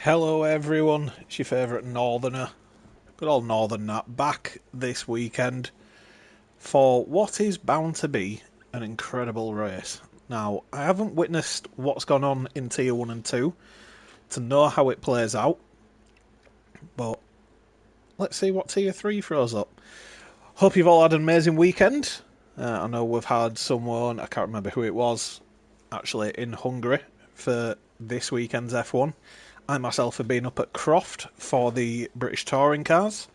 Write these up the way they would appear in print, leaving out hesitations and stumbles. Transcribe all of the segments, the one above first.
Hello everyone, it's your favourite northerner, good old northern Nat, back this weekend for what is bound to be an incredible race. Now, I haven't witnessed what's gone on in Tier 1 and 2 to know how it plays out, but let's see what Tier 3 throws up. Hope you've all had an amazing weekend. I know we've had someone, I can't remember who it was, actually in Hungary for this weekend's F1. I myself have been up at Croft for the British Touring Cars.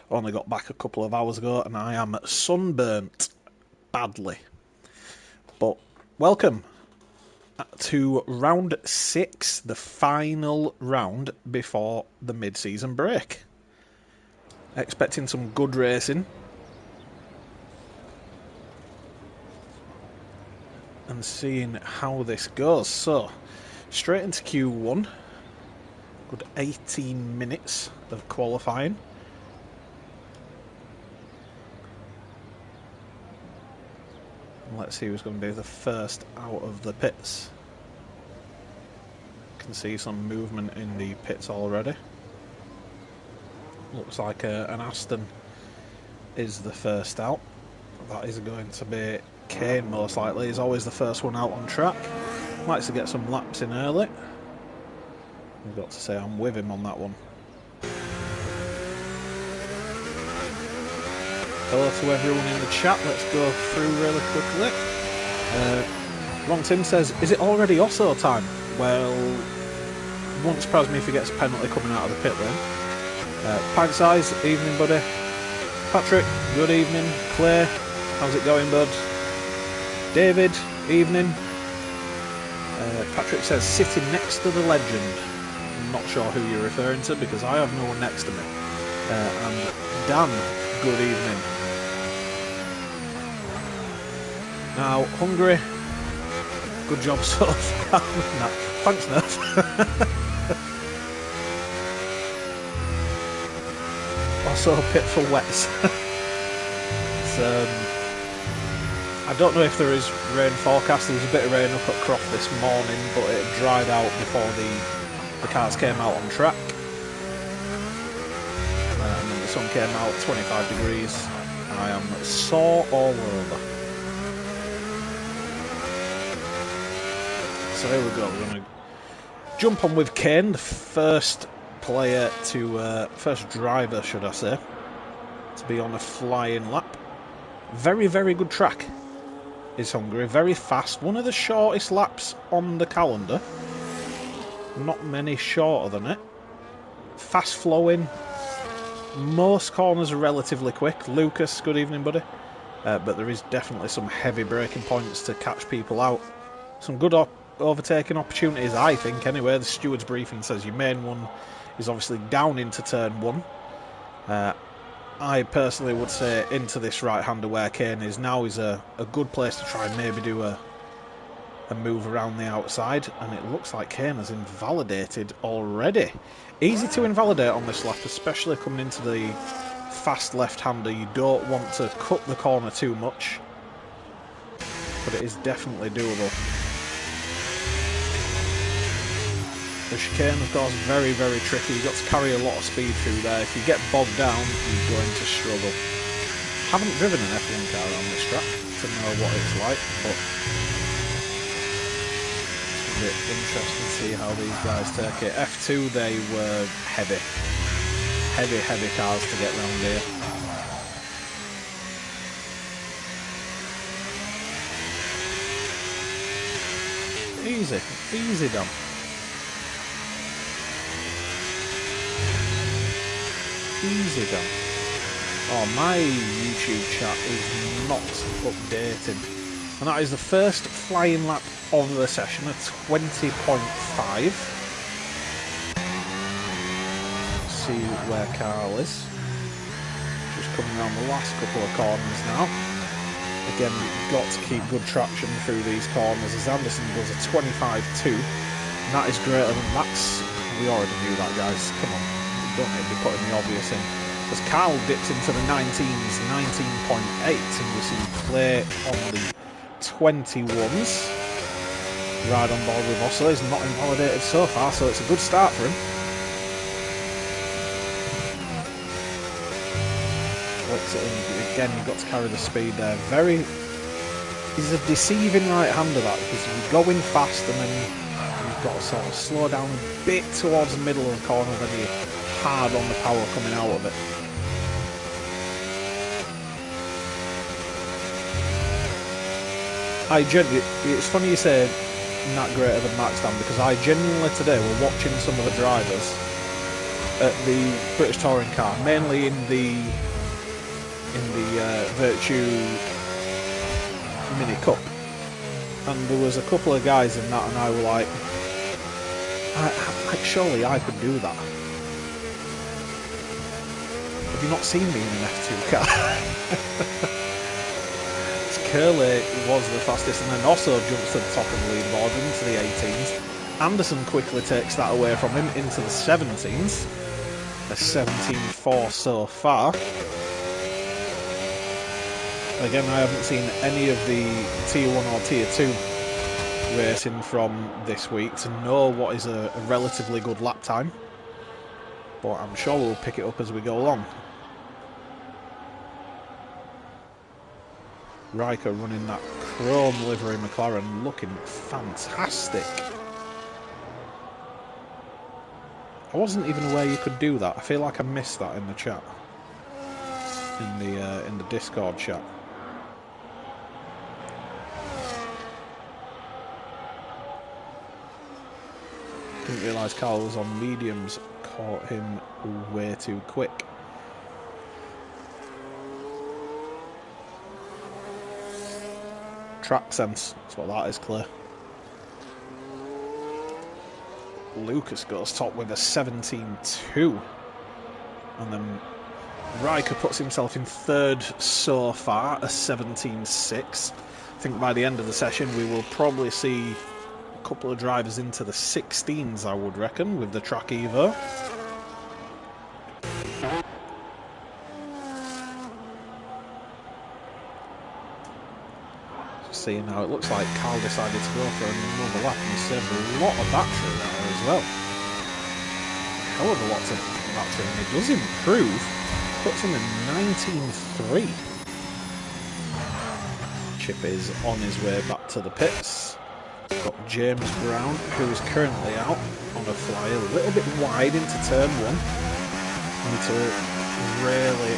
Only got back a couple of hours ago and I am sunburnt badly. But welcome to round 6, the final round before the mid-season break. Expecting some good racing. And seeing how this goes. So, straight into Q1. Good 18 minutes of qualifying. And let's see who's going to be the first out of the pits. Can see some movement in the pits already. Looks like an Aston is the first out. That is going to be Kane most likely. He's always the first one out on track. Likes to get some laps in early. I've got to say I'm with him on that one. Hello to everyone in the chat. Let's go through really quickly. Ron Tim says, is it already Osso time? Well, won't surprise me if he gets a penalty coming out of the pit lane. Pint Size, evening buddy. Patrick, good evening. Claire, how's it going bud? David, evening. Patrick says, sitting next to the legend. I'm not sure who you're referring to because I have no one next to me. And Dan, good evening. Now, Hungary, good job so far. No, thanks, Nerf. Also, pit for wets. I don't know if there is rain forecast. There was a bit of rain up at Croft this morning, but it dried out before the cars came out on track. And then the sun came out, 25 degrees. I am sore all over. So here we go, we're going to jump on with Kane, the first player to, first driver should I say, to be on a flying lap. Very, very good track is Hungary, very fast, one of the shortest laps on the calendar, not many shorter than it, fast flowing, most corners are relatively quick. Lucas, good evening buddy, but there is definitely some heavy braking points to catch people out, some good overtaking opportunities I think anyway. The steward's briefing says your main one is obviously down into turn 1. I personally would say into this right-hander where Kane is now is a good place to try and maybe do a move around the outside, and it looks like Kane has invalidated already. Easy to invalidate on this lap, especially coming into the fast left-hander. You don't want to cut the corner too much, but it is definitely doable. The chicane, of course, very, very tricky. You've got to carry a lot of speed through there. If you get bogged down, you're going to struggle. Haven't driven an F1 car on this track to know what it's like, but it's a bit interesting to see how these guys take it. F2, they were heavy. Heavy, heavy cars to get round here. Easy, easy done. Easy done. Oh, my YouTube chat is not updated. And that is the first flying lap of the session at 20.5. See where Carl is. Just coming around the last couple of corners now. Again, got to keep good traction through these corners as Anderson does a 25.2. And that is greater than that's. We already knew that, guys. Come on. Don't need to be putting the obvious in. As Carl dips into the 19s, 19.8, and we see play on the 21s. Ride on board with Osso is not invalidated so far, so it's a good start for him. and again, you've got to carry the speed there. He's a deceiving right-hander, that, because you're going fast and then you've got to sort of slow down a bit towards the middle of the corner, then you're hard on the power coming out of it. It's funny you say not greater than Max Dan, because I genuinely today were watching some of the drivers at the British Touring Car, mainly in the Virtue Mini Cup, and there was a couple of guys in that, and I were like, surely I could do that. Have you not seen me in an F2 car? Curley was the fastest, and then also jumps to the top of the leaderboard into the 18s. Anderson quickly takes that away from him into the 17s. A 17.4 so far. Again, I haven't seen any of the Tier 1 or Tier 2 racing from this week to know what is a relatively good lap time. But I'm sure we'll pick it up as we go along. Riker running that chrome livery McLaren, looking fantastic. I wasn't even aware you could do that. I feel like I missed that in the chat, in the Discord chat. Didn't realise Carl was on mediums. Caught him way too quick. Track sense, that's what that is, clear. Lucas goes top with a 17.2, and then Riker puts himself in third so far, a 17.6. I think by the end of the session we will probably see a couple of drivers into the 16s, I would reckon, with the track Evo. See now, it looks like Carl decided to go for another lap and he saved a lot of battery there as well. Hell of a lot of battery, and he does improve. Puts him in 19.3. Chip is on his way back to the pits. Got James Brown, who is currently out on a fly, a little bit wide into turn 1. Need to really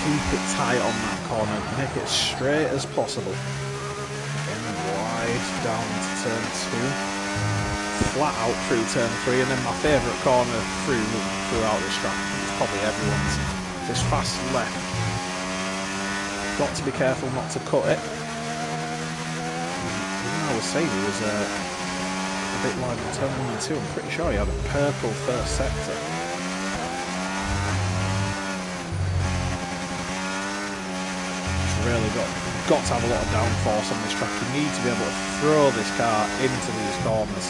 keep it tight on that corner, make it as straight as possible. Again, wide down to turn 2, flat out through turn 3, and then my favourite corner throughout this track, it's probably everyone's, this fast left. Got to be careful not to cut it. Even though I was saying he was a bit wide in turn 1 and 2, I'm pretty sure he had a purple first sector. Really got to have a lot of downforce on this track. You need to be able to throw this car into these corners.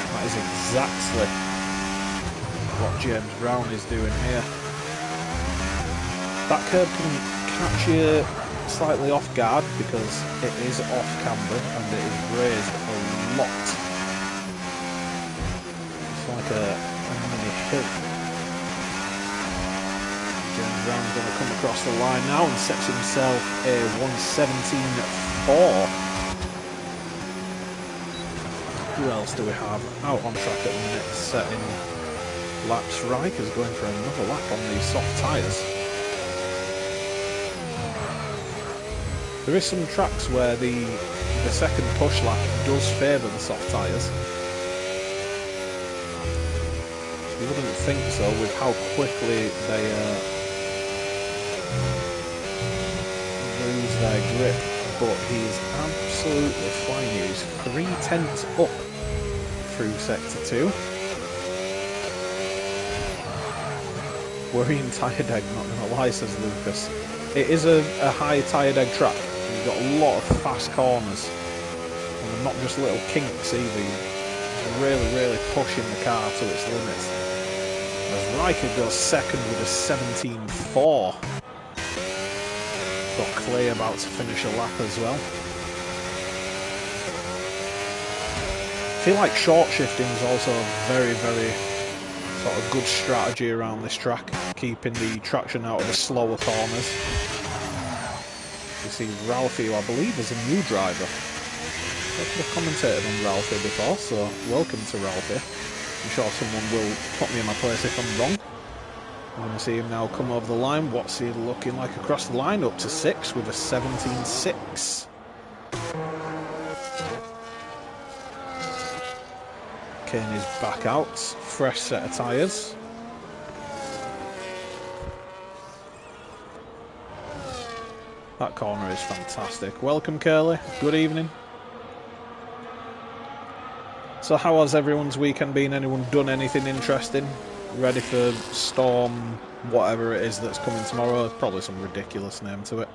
That is exactly what James Brown is doing here. That curb can catch you slightly off guard because it is off camber and it is raised a lot. It's like a mini hill. James Brown's going to come across the line now and sets himself a 1:17.4. Who else do we have out on track at the minute setting laps? Riker's going for another lap on these soft tyres. There is some tracks where the second push lap does favour the soft tyres. You wouldn't think so with how quickly they lose their grip, but he's absolutely flying here. He's 3/10 up through sector 2. Worrying tyre deg, not going to lie, says Lucas. It is a high tyre deg track. You've got a lot of fast corners, and they're not just little kinks either. You're really pushing the car to its limits. As Riker goes second with a 17.4. Got Clay about to finish a lap as well. I feel like short shifting is also very Got a good strategy around this track, keeping the traction out of the slower corners. You see Ralphie, who I believe is a new driver. I've commentated on Ralphie before, so welcome to Ralphie. I'm sure someone will put me in my place if I'm wrong. We're going to see him now come over the line. What's he looking like across the line? Up to 6 with a 17.6. Kane is back out. Fresh set of tyres. That corner is fantastic. Welcome, Curly. Good evening. So how has everyone's weekend been? Anyone done anything interesting? Ready for Storm, whatever it is that's coming tomorrow? Probably some ridiculous name to it.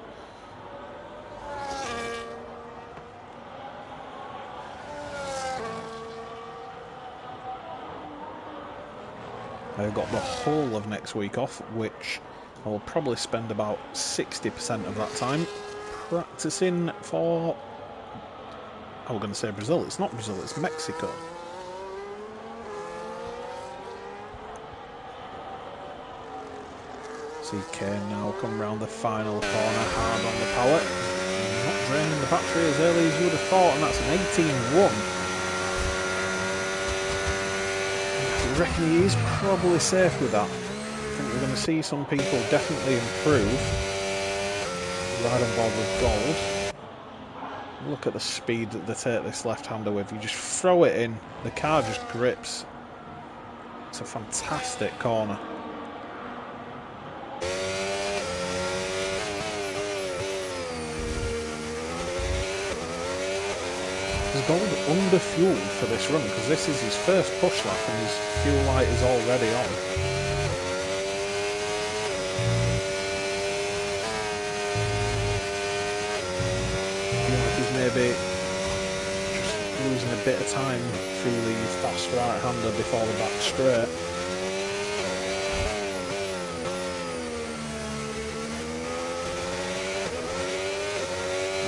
I've got the whole of next week off, which I will probably spend about 60% of that time practicing for... I was going to say Brazil. It's not Brazil, it's Mexico. See Kane now come round the final corner, hard on the power. Not draining the battery as early as you would have thought, and that's an 18.1. I reckon he is probably safe with that. I think we're going to see some people definitely improve. Right on board with gold. Look at the speed that they take this left-hander with. You just throw it in, the car just grips. It's a fantastic corner. Is Gold under-fueled for this run? Because this is his first push lap and his fuel light is already on. I feel like he's maybe just losing a bit of time through the fast right-hander before the back straight.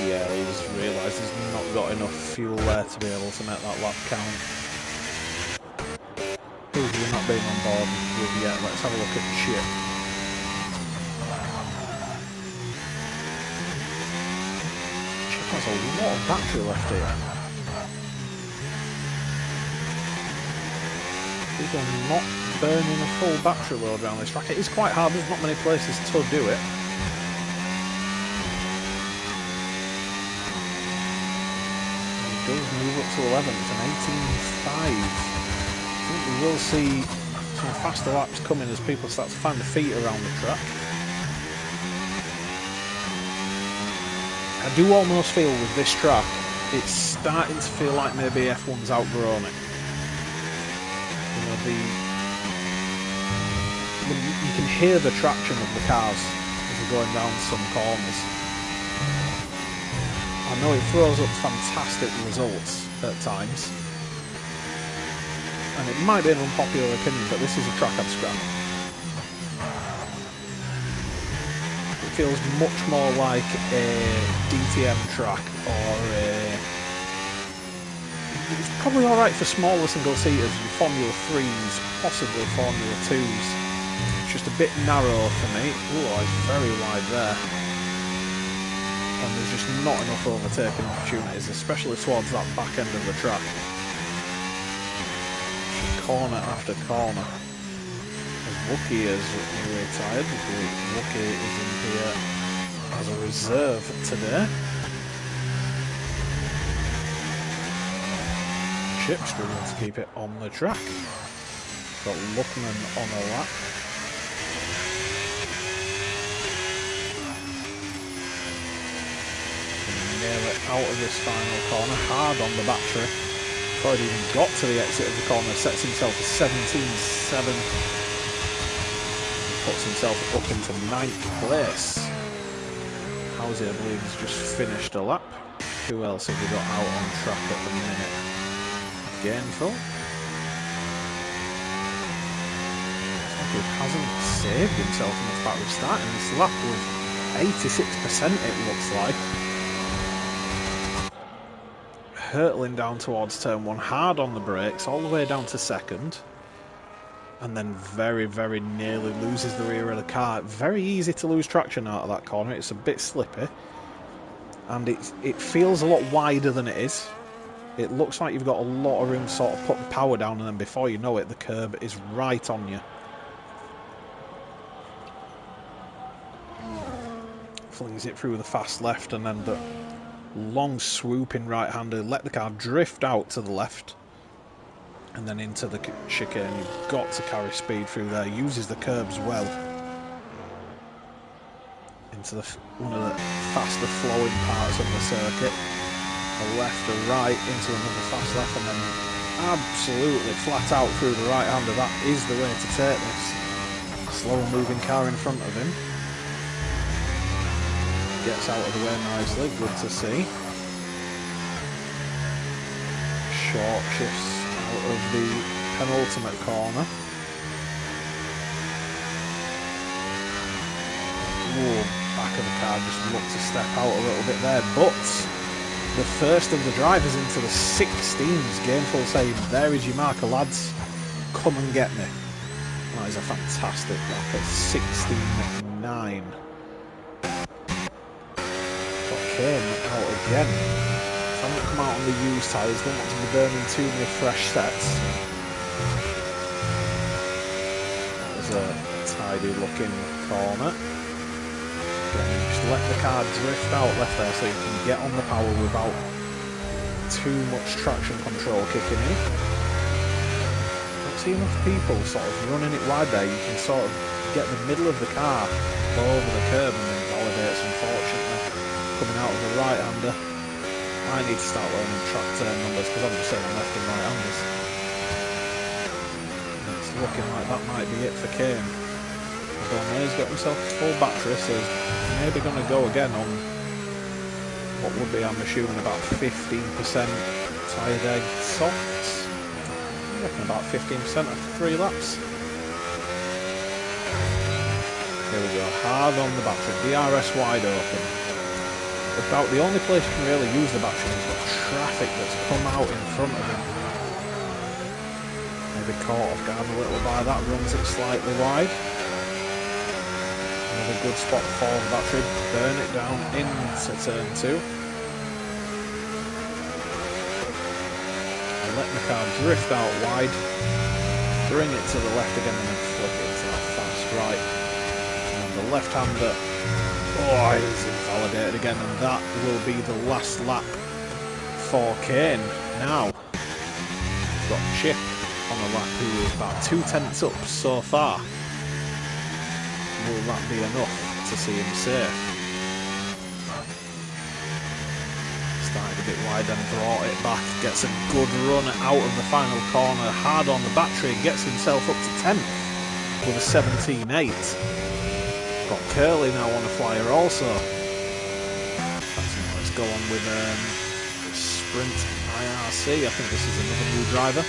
Yeah, he's realised he's not got enough fuel there to be able to make that lap count. Who we're not being on board with yet? Let's have a look at Chip. Chip has a lot of battery left here. People are not burning a full battery load around this track. It is quite hard, there's not many places to do it. Does move up to 11th, an 18.5. I think we will see some faster laps coming as people start to find the feet around the track. I do almost feel with this track, it's starting to feel like maybe F1's outgrown it. You know, you can hear the traction of the cars as they're going down some corners. I know it throws up fantastic results at times, and it might be an unpopular opinion, but this is a track I'd scrap. It feels much more like a DTM track, or it's probably alright for smaller single seaters, Formula 3s, possibly Formula 2s. It's just a bit narrow for me. Oh, it's very wide there. And there's just not enough overtaking opportunities, especially towards that back end of the track. Corner after corner. As Wookie is retired, Wookie is in here as a reserve today. Chip struggling to keep it on the track. Got Luckman on a lap. Nearly out of this final corner, hard on the battery. Before he even got to the exit of the corner, sets himself a 17.7. Puts himself up into 9th place. Howsey, I believe, has just finished a lap. Who else have we got out on track at the minute? Gainful. He hasn't saved himself enough battery starting this lap with 86% it looks like. Hurtling down towards turn 1, hard on the brakes, all the way down to 2nd. and then very, very nearly loses the rear of the car. Very easy to lose traction out of that corner. It's a bit slippy, and it feels a lot wider than it is. It looks like you've got a lot of room to sort of put the power down, and then before you know it, the curb is right on you. Flings it through the fast left, and then the long swooping right-hander. Let the car drift out to the left, and then into the chicane. You've got to carry speed through there. Uses the curbs well. Into one of the faster flowing parts of the circuit. A left, a right, into another fast left, and then absolutely flat out through the right-hander. That is the way to take this. Slow moving car in front of him. Gets out of the way nicely, good to see. Short shifts out of the penultimate corner. Ooh, back of the car just looked to step out a little bit there, but the first of the drivers into the 16's gameful saying, there is your marker, lads, come and get me. That is a fantastic lap at 16.9. Kane out again. Trying to come out on the used tyres, don't want to be burning too many fresh sets. That was a tidy looking corner. Just let the car drift out left there so you can get on the power without too much traction control kicking in. Don't see enough people sort of running it wide there. You can sort of get the middle of the car over the curb and then validates, unfortunately. Coming out of the right-hander. I need to start learning track turn numbers because I'm just saying left and right-handers. It's looking like that might be it for Kane. He's got himself a full battery, so he's maybe going to go again on what would be, I'm assuming, about 15% tyre dead softs. I reckon about 15% after 3 laps. Here we go, hard on the battery, DRS wide open. About the only place you can really use the battery is the traffic that's come out in front of him. Maybe caught off guard a little by that, runs it slightly wide. Another good spot for the battery, burn it down into turn 2. And let the car drift out wide, bring it to the left again and then flip it to that fast right. And the left-hander, oh, he's invalidated again, and that will be the last lap for Kane. Now, we've got Chip on the lap, who is about 2/10 up so far. Will that be enough to see him safe? Started a bit wide, then brought it back, gets a good run out of the final corner, hard on the battery, gets himself up to 10th with a 17.8. Got Curly now on a flyer also. Let's go on with Sprint IRC. I think this is another new driver.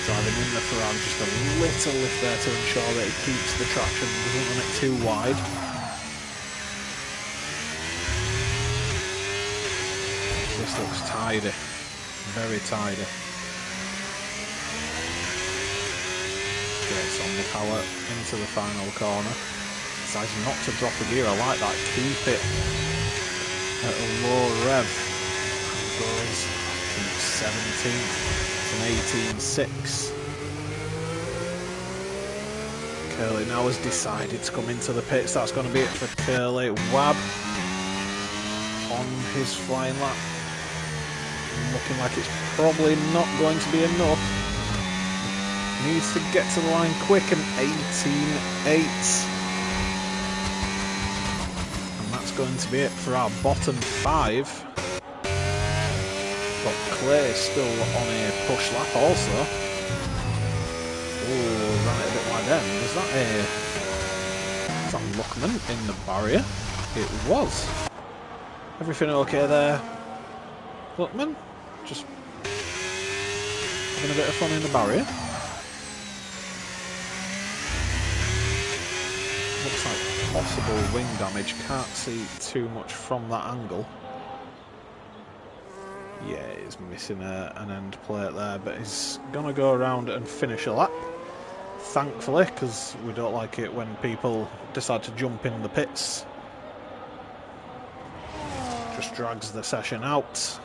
Driving in the Ferrari, just a little lift there to ensure that it keeps the traction, doesn't run it too wide. This looks tidy, very tidy. Gets on the power into the final corner. Decides not to drop a gear, I like that. Keep it at a low rev. Goes to 17th. It's an 18.6. Curly now has decided to come into the pits. That's going to be it for Curly. Wab on his flying lap. Looking like it's probably not going to be enough. Needs to get to the line quick, and 18.8. And that's going to be it for our bottom 5. Got Clay still on a push lap also. Oh, ran it a bit wide then. Was that Luckman in the barrier? It was. Everything okay there, Luckman? Just having a bit of fun in the barrier. Looks like possible wing damage. Can't see too much from that angle. Yeah, he's missing an end plate there, but he's going to go around and finish a lap. Thankfully, because we don't like it when people decide to jump in the pits. Just drags the session out.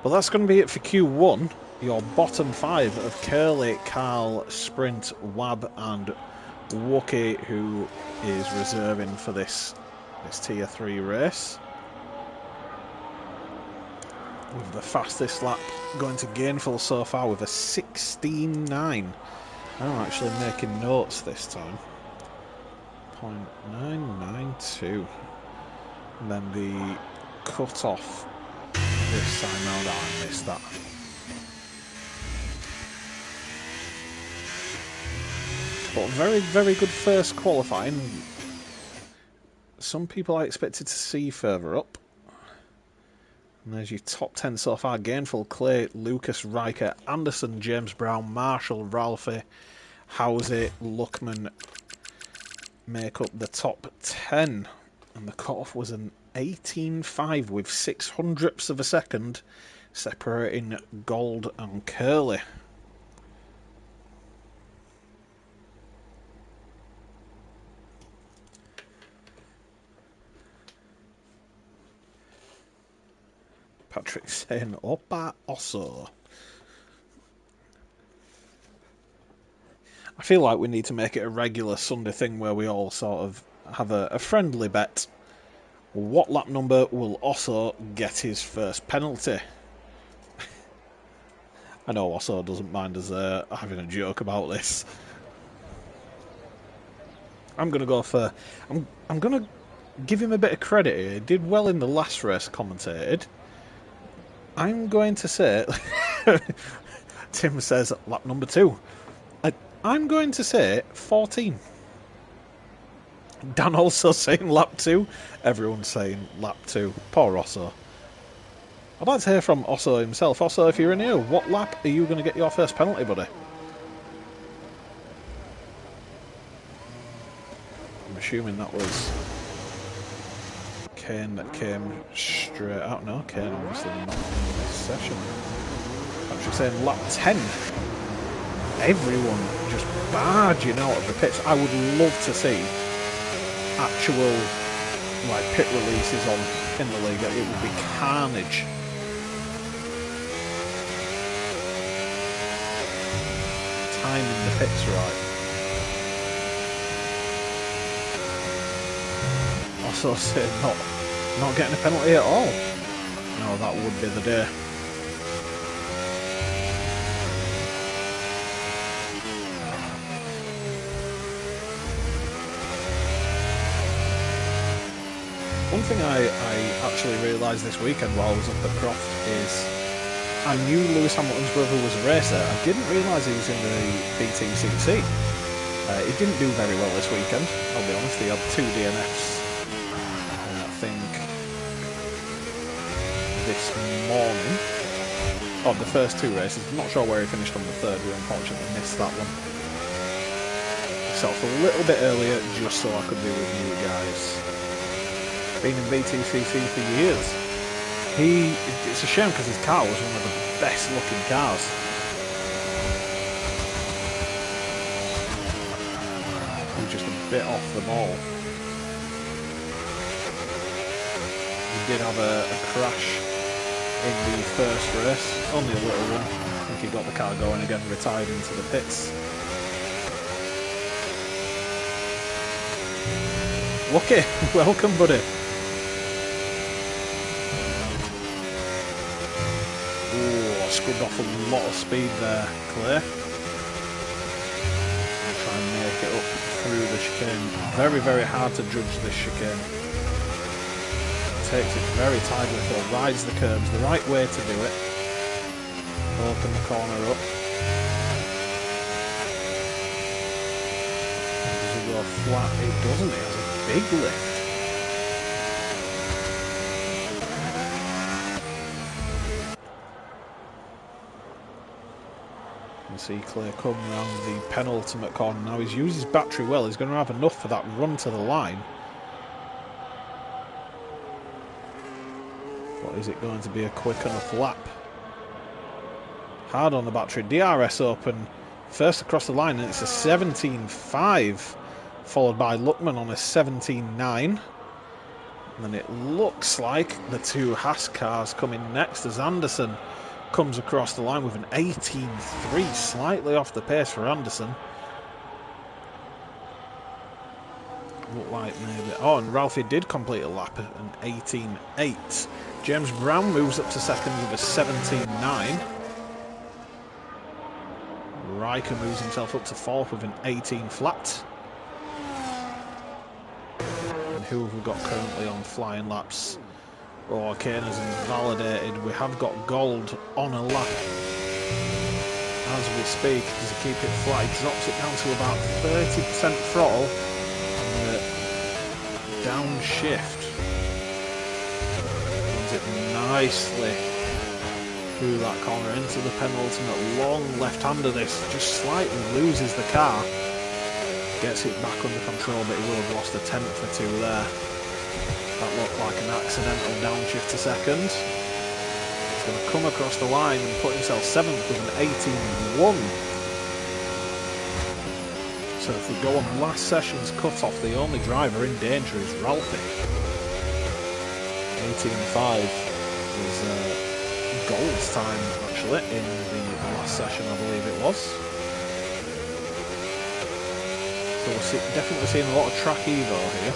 But that's going to be it for Q1. Your bottom 5 of Curly, Carl, Sprint, Wab and Wookie, who is reserving for this Tier 3 race. With the fastest lap going to Gainful so far with a 16.9. I'm actually making notes this time. 0.992. And then the cut-off this time round, I missed that. But very, very good first qualifying. Some people I expected to see further up. And there's your top 10 so far. Gainful, Clay, Lucas, Riker, Anderson, James Brown, Marshall, Ralphie, Housey, Luckman make up the top 10. And the cut-off was an 18.5 with 600ths of a second separating Gold and Curly. Patrick saying, Opa Osso. I feel like we need to make it a regular Sunday thing where we all sort of have a friendly bet. What lap number will Osso get his first penalty? I know Osso doesn't mind us having a joke about this. I'm going to go for... I'm going to give him a bit of credit here. He did well in the last race commentated. I'm going to say... Tim says lap number 2. I'm going to say 14. Dan also saying lap 2. Everyone's saying lap 2. Poor Osso. I'd like to hear from Osso himself. Osso, if you're in here, what lap are you going to get your first penalty, buddy? I'm assuming that was Kane that came straight out. No, Kane obviously not in this session. Patrick saying lap 10. Everyone just barging out of the pits. I would love to see actual pit releases on in the league. It would be carnage. Timing the pits right. Also saying not getting a penalty at all. No, that would be the day. One thing I actually realised this weekend while I was up at Croft is I knew Lewis Hamilton's brother was a racer. I didn't realise he was in the BTCC. He didn't do very well this weekend, I'll be honest. He had 2 DNFs. I think this morning, of the first 2 races. I'm not sure where he finished on the 3rd. We unfortunately missed that one. Myself a little bit earlier just so I could be with you guys. Been in BTCC for years. It's a shame because his car was one of the best looking cars. He was just a bit off the ball. He did have a crash in the first race, only a little one. I think he got the car going again, retired into the pits. Wookie, welcome buddy. Scrubbed off a lot of speed there, Claire. I'll try and make it up through the chicane. Very, very hard to judge this chicane. Takes it very tightly, though. Rides the curbs, the right way to do it. Open the corner up. Does it go flat? It doesn't. It has a big lift. See Clay come around the penultimate corner. Now he's used his battery well. He's going to have enough for that run to the line. But is it going to be a quick enough lap? Hard on the battery. DRS Open first across the line, and it's a 17.5, followed by Luckman on a 17.9. And then it looks like the two Haas cars coming next as Anderson comes across the line with an 18.3, slightly off the pace for Anderson. Look like maybe... Oh, and Ralphie did complete a lap at an 18.8. James Brown moves up to second with a 17.9. Riker moves himself up to fourth with an 18 flat. And who have we got currently on flying laps? Oh, Kane has invalidated. We have got Gold on a lap as we speak. Does he keep it flat? He drops it down to about 30% throttle. And downshift. Runs it nicely through that corner into the penultimate long left-hander. This just slightly loses the car. Gets it back under control, but he will have lost a tenth or two there. That looked like an accidental downshift to second. He's going to come across the line and put himself seventh with an 18.1. So if we go on last session's cut-off, the only driver in danger is Ralphie. 18.5 was Gold's time, actually, in the last session, I believe it was. So we're definitely seeing a lot of track evo here.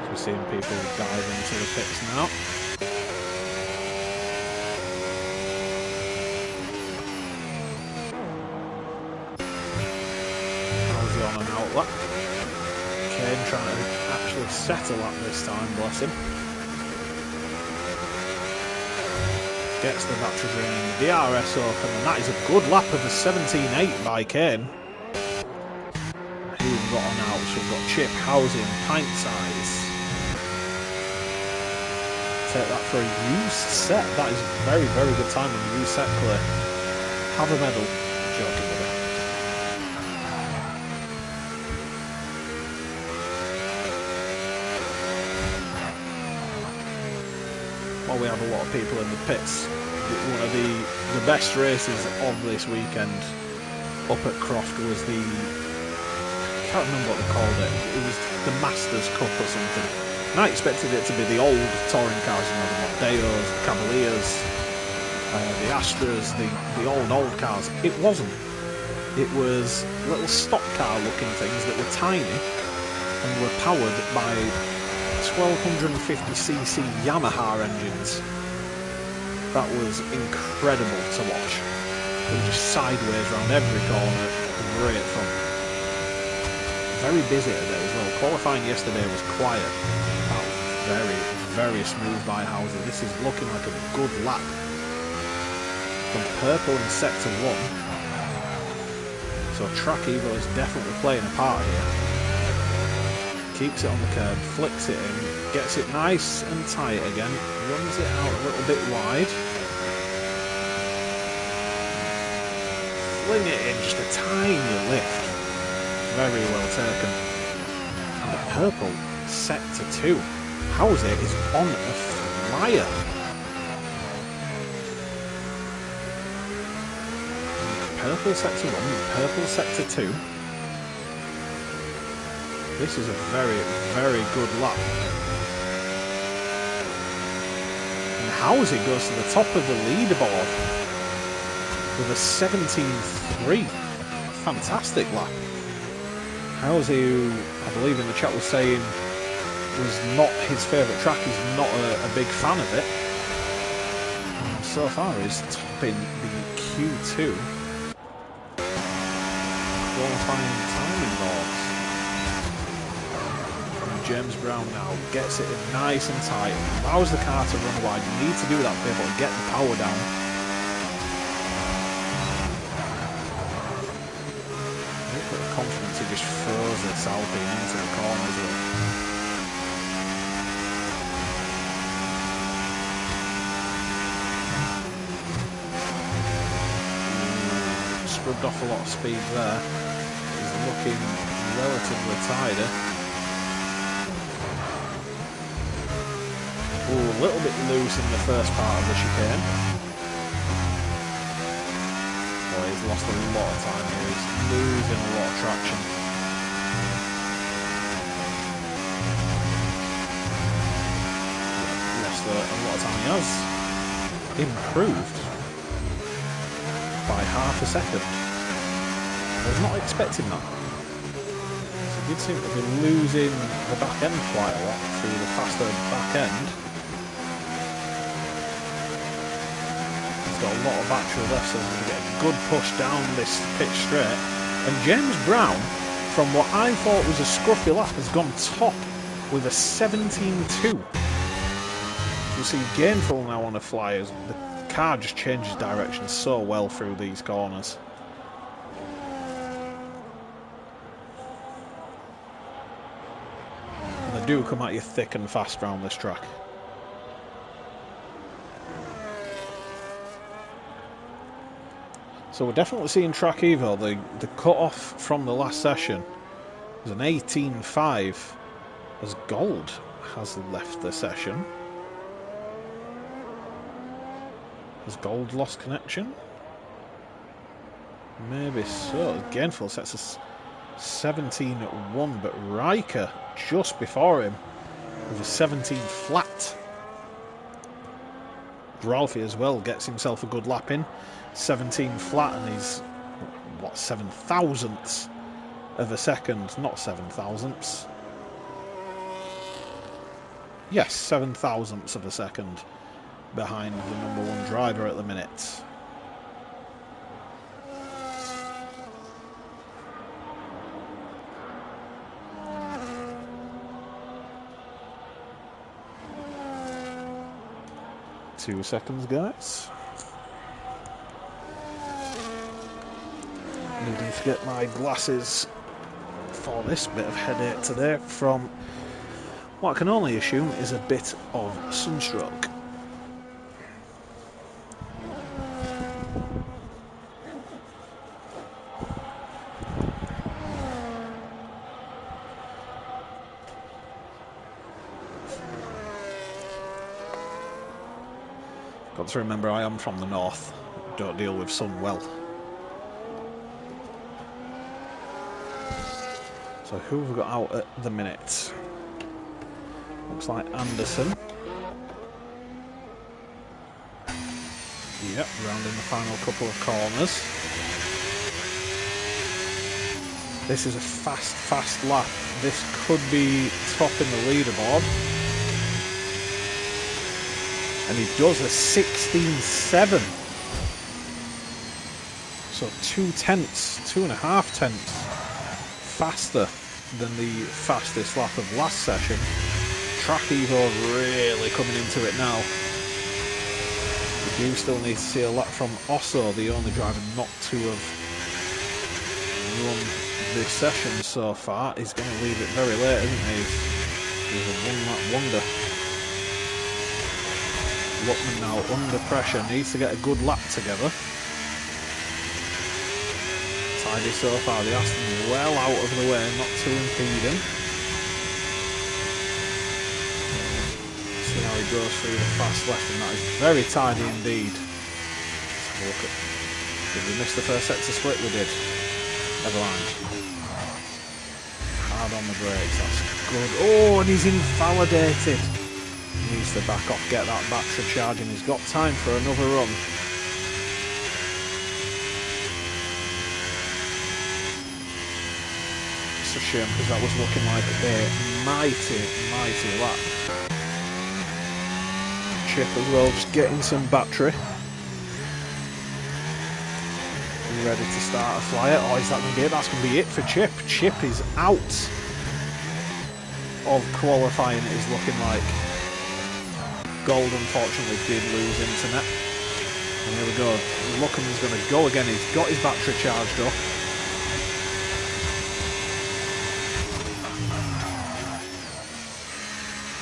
So we're seeing people dive into the pits now. How's he on an out lap? Kane trying to actually set a lap this time, bless him. Gets the battery draining, DRS open, and that is a good lap of a 17.8 by Kane. Who we've got on out? So we've got Chip, Housing, Pint Size. Take that for a used set. That is a very, very good time on the used set, Clay. Have a medal. Joking with it. Well, we have a lot of people in the pits. One of the best races of this weekend up at Croft was the... I can't remember what they called it. It was the Masters Cup or something. And I expected it to be the old touring cars, you know, the Mondeos, the Cavaliers, the Astras, the old cars. It wasn't. It was little stock car looking things that were tiny and were powered by 1250cc Yamaha engines. That was incredible to watch. They were just sideways around every corner. Great fun. Very busy today as well. Qualifying yesterday was quiet. That was very, very smooth by Houser. This is looking like a good lap. From purple in sector 1. So track evo is definitely playing a part here. Keeps it on the curb, flicks it in, gets it nice and tight again, runs it out a little bit wide. Fling it in, just a tiny lift. Very well taken. And the purple sector 2. How's it is on a flyer. Purple sector 1, purple sector 2. This is a very, very good lap. And Howsey goes to the top of the leaderboard with a 17.3. Fantastic lap. Howsey, who I believe in the chat was saying was not his favourite track, he's not a big fan of it. And so far he's topping the Q2 qualifying timing boards. James Brown now gets it in nice and tight, allows the car to run wide. You need to do that to be able to get the power down. A bit of confidence, he just throws this Alpine into the corners. Scrubbed off a lot of speed there. He's looking relatively tighter. Ooh, a little bit loose in the first part of the chicane. Boy, he's lost a lot of time here. He's losing a lot of traction. Lost a lot of time. He has improved by half a second. I was not expecting that. So he did seem to be losing the back end quite a lot through the faster back end. He's got a lot of battery left, so he's going to get a good push down this pitch straight. And James Brown, from what I thought was a scruffy lap, has gone top with a 17.2. You see Gainful now on the flyers. The car just changes direction so well through these corners. And they do come at you thick and fast around this track. So we're definitely seeing track evo. The cut-off from the last session was an 18.5 as Gold has left the session. Has Gold lost connection? Maybe so. Gainful sets us 17.1, but Riker just before him with a 17 flat. Ralphie as well gets himself a good lap in. 17 flat, and he's, what, 7 thousandths of a second. Not 7 thousandths. Yes, 7 thousandths of a second behind the number one driver at the minute. Two seconds, guys. Needing to get my glasses for this bit of headache today from what I can only assume is a bit of sunstroke. Got to remember I am from the north, don't deal with sun well. So who have we got out at the minute? Looks like Anderson. Yep, rounding the final couple of corners. This is a fast lap. This could be top in the leaderboard. And he does a 16.7. So 2.5 tenths faster than the fastest lap of last session. Track Evo really coming into it now. We do still need to see a lap from Osso, the only driver not to have run this session so far. He's going to leave it very late, isn't he? He's a one-lap wonder. Luckman now under pressure, needs to get a good lap together. Tidy so far, the Aston well out of the way, not too impeding. See how he goes through the fast left, and that is very tidy indeed. Let's have a look at. Did we miss the first sector split? We did. Never mind. Hard on the brakes, that's good. Oh, and he's invalidated. Needs to back off, get that battery charging. He's got time for another run. It's a shame because that was looking like a mighty lap. Chip as well, just getting some battery. Ready to start a flyer. Oh, is that going to be it? That's going to be it for Chip. Chip is out of qualifying, it is looking like. Gold unfortunately did lose internet. And here we go. Lucken's going to go again. He's got his battery charged up.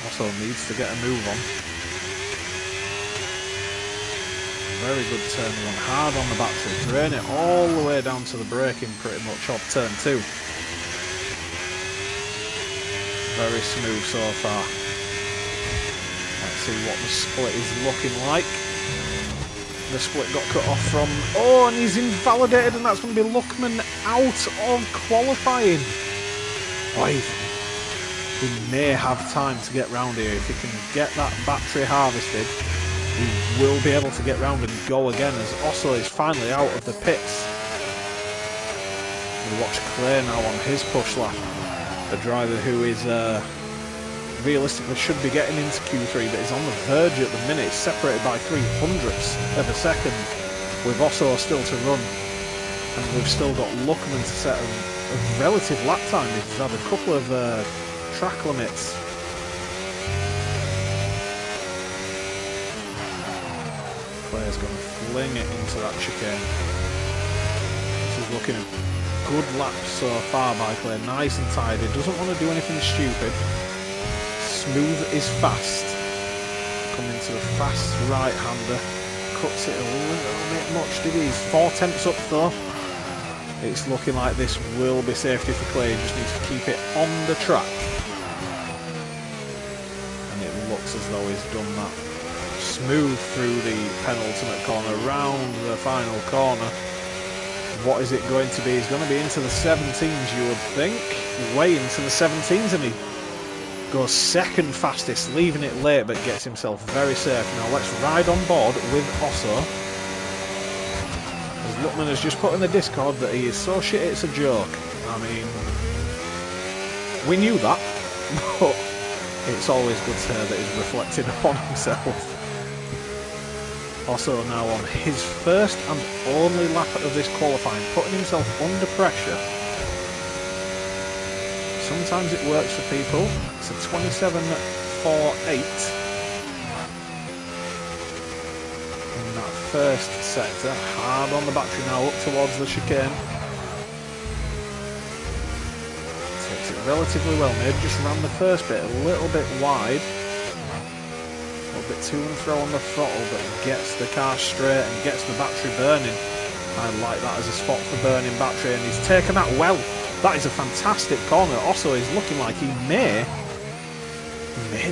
Also needs to get a move on. Very good turn one. Hard on the battery. Drain it all the way down to the braking pretty much off turn 2. Very smooth so far. See what the split is looking like. The split got cut off from... Oh, and he's invalidated, and that's going to be Luckman out of qualifying. Oh, he may have time to get round here. If he can get that battery harvested, he will be able to get round and go again, as Osso is finally out of the pits. We watch Clay now on his push lap. A driver who is realistically should be getting into Q3, but is on the verge at the minute. It's separated by 300ths of a second, with Osso still to run, and we've still got Luckman to set a relative lap time. He's had a couple of track limits. Clay's going to fling it into that chicane. This is looking a good lap so far by Clay, nice and tidy, doesn't want to do anything stupid. Smooth is fast. Coming to a fast right-hander. Cuts it a little bit much, did he? He's 4 tenths up though. It's looking like this will be safety for Clay. He just needs to keep it on the track. And it looks as though he's done that. Smooth through the penultimate corner, round the final corner. What is it going to be? He's going to be into the 17s, you would think. Way into the 17s, and he goes second fastest, leaving it late, but gets himself very safe. Now let's ride on board with Osso. As Luckman has just put in the Discord that he is so shit it's a joke. I mean, we knew that, but it's always good to hear that he's reflecting upon himself. Osso now on his first and only lap of this qualifying, putting himself under pressure. Sometimes it works for people. It's a 27.48 in that first sector. Hard on the battery now, up towards the chicane. Takes it relatively well. Maybe just ran the first bit a little bit wide. A little bit to and fro on the throttle, but gets the car straight and gets the battery burning. I like that as a spot for burning battery, and he's taken that well. That is a fantastic corner. Osso is looking like he may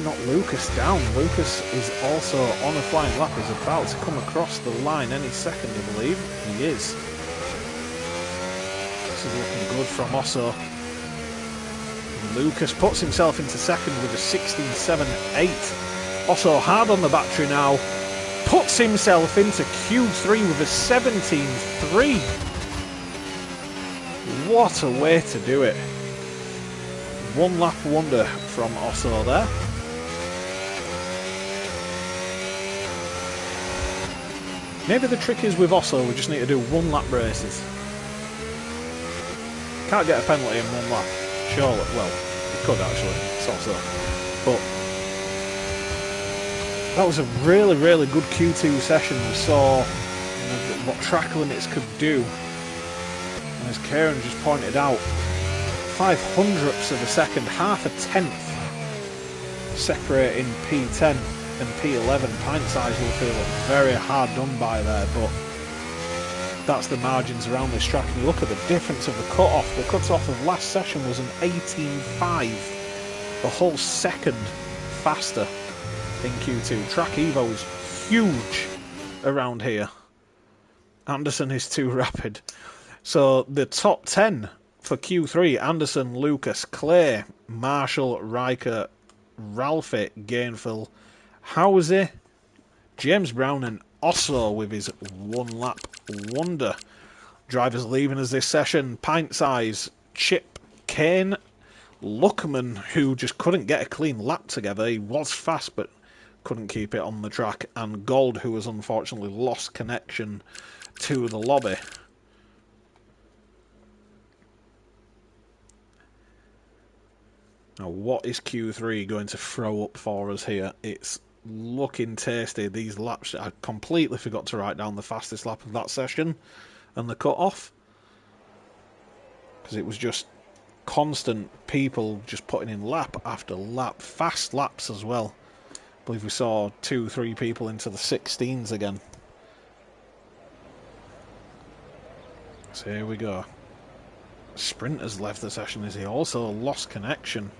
knock Lucas down. Lucas is also on a flying lap. He's about to come across the line any second, I believe. He is. This is looking good from Osso. Lucas puts himself into second with a 16.78. Osso hard on the battery now. Puts himself into Q3 with a 17.3. What a way to do it. One lap wonder from Osso there. Maybe the trick is with Osso, we just need to do one lap races. Can't get a penalty in one lap. Surely, well, you could actually. It's Osso. But that was a really, really good Q2 session. We saw what track limits could do. And as Kieran just pointed out, 500ths of a second, half a tenth separating P10 and P11. Pint size will feel very hard done by there, but that's the margins around this track. And you look at the difference of the cut-off. The cut-off of last session was an 18.5, a whole second faster in Q2. Track Evo is huge around here. Anderson is too rapid. So the top 10 for Q3, Anderson, Lucas, Clay, Marshall, Riker, Ralphie, Gainful, Housie, James Brown and Osso with his one lap wonder. Drivers leaving us this session, Pint Size, Chip, Kane, Luckman, who just couldn't get a clean lap together. He was fast but couldn't keep it on the track, and Gold, who has unfortunately lost connection to the lobby. Now, what is Q3 going to throw up for us here? It's looking tasty. These laps, I completely forgot to write down the fastest lap of that session and the cut-off, because it was just constant people just putting in lap after lap. Fast laps as well. I believe we saw 2-3 people into the 16s again. So here we go. Sprint has left the session as he also lost connection.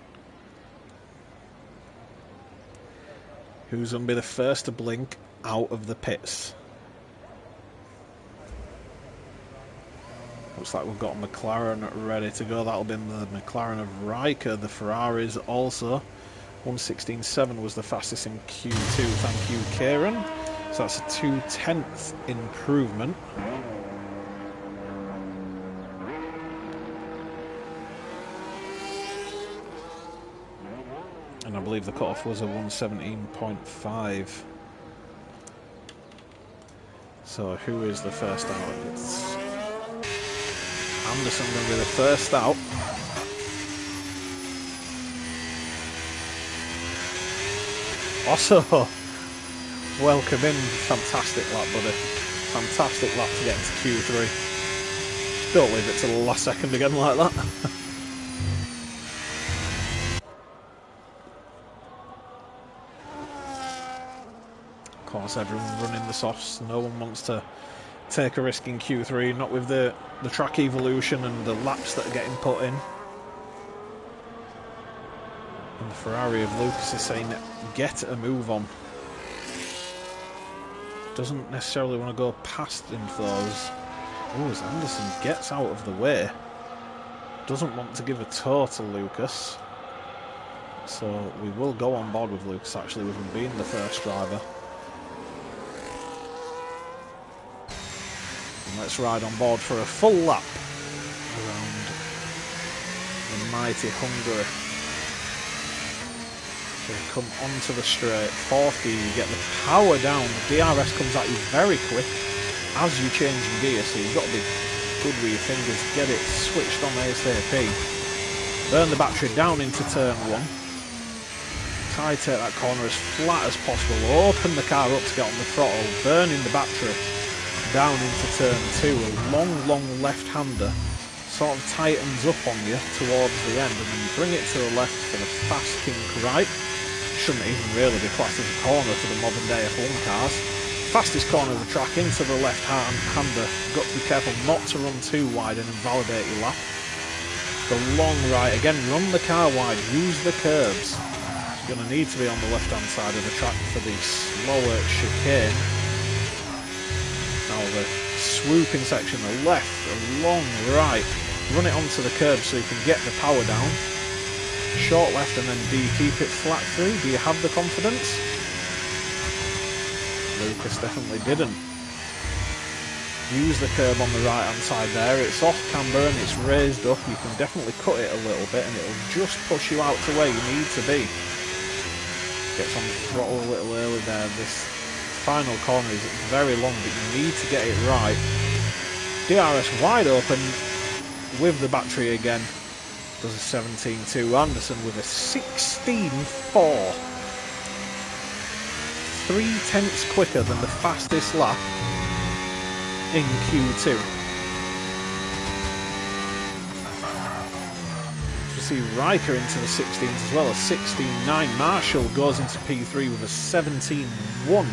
Who's going to be the first to blink out of the pits? Looks like we've got a McLaren ready to go. That'll be the McLaren of Riker. The Ferraris also. 1:16.7 was the fastest in Q2. Thank you, Kieran. So that's a 2/10 improvement. And I believe the cutoff was a 1:17.5. So who is the first out? It's Anderson going to be the first out. Also, welcome in. Fantastic lap, buddy. Fantastic lap to get into Q3. Don't leave it till the last second again like that. Of course, everyone running the softs. No one wants to take a risk in Q3, not with the track evolution and the laps that are getting put in. And the Ferrari of Lucas is saying, get a move on. Doesn't necessarily want to go past him for those. Oh, as Anderson gets out of the way. Doesn't want to give a tow to Lucas. So we will go on board with Lucas, actually, with him being the first driver. And let's ride on board for a full lap around the mighty Hungary. So we come onto the straight, fourth gear, you get the power down, the DRS comes at you very quick as you change in gear, so you've got to be good with your fingers, get it switched on ASAP. Burn the battery down into turn 1. Try to take that corner as flat as possible, open the car up to get on the throttle, burning the battery down into turn 2. A long left-hander sort of tightens up on you towards the end, and then you bring it to the left for the fast kink right. Shouldn't even really be classed as a corner for the modern day F1 cars. Fastest corner of the track into the left-hander. Got to be careful not to run too wide and invalidate your lap. The long right, again, run the car wide, use the curbs. You're going to need to be on the left-hand side of the track for the slower chicane. Now the swooping section, the left, the long right. Run it onto the curb so you can get the power down. Short left, and then do you keep it flat through? Do you have the confidence? Lucas definitely didn't. Use the curb on the right hand side there. It's off camber and it's raised up. You can definitely cut it a little bit and it'll just push you out to where you need to be. Gets on the throttle a little early there. This final corner is very long, but you need to get it right. DRS wide open with the battery again. Does a 17.2. Anderson with a 16.4. 3/10 quicker than the fastest lap in Q2. You see Riker into the 16s as well, a 16.9. Marshall goes into P3 with a 17.1.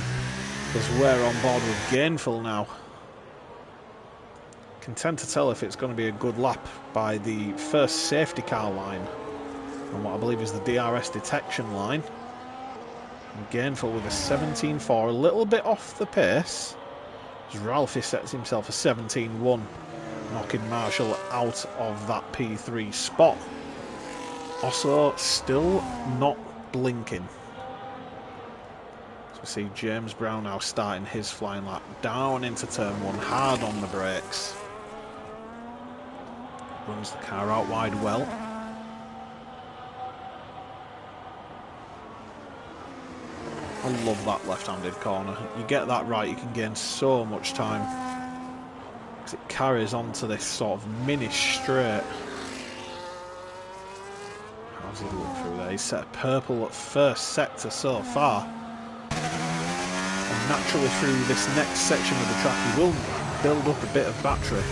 As we're on board with Gainful now. Content to tell if it's going to be a good lap by the first safety car line and what I believe is the DRS detection line. And Gainful with a 17.4, a little bit off the pace as Ralphie sets himself a 17.1, knocking Marshall out of that P3 spot. Also still not blinking. So we see James Brown now starting his flying lap down into turn 1, hard on the brakes. Runs the car out wide well. I love that left-handed corner. You get that right, you can gain so much time. Because it carries on to this sort of mini straight. How's he look through there? He's set a purple at first sector so far. And naturally through this next section of the track, he will build up a bit of battery.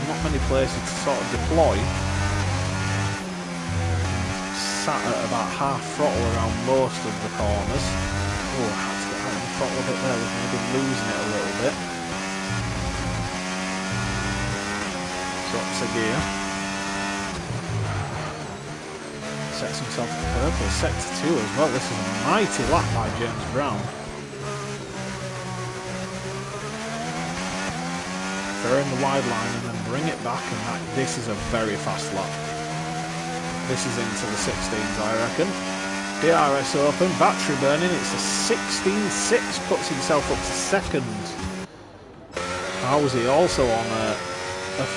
Not many places to sort of deploy. Sat at about half throttle around most of the corners. Oh, I had to get out of the throttle a bit there, was maybe losing it a little bit. Drops a gear. Sets himself purple. Sector 2 as well. This is a mighty lap by James Brown. Throw in the wide line and then bring it back, and this is a very fast lap. This is into the 16s, I reckon. DRS open, battery burning, it's a 16.6, puts himself up to second. Howsey also on a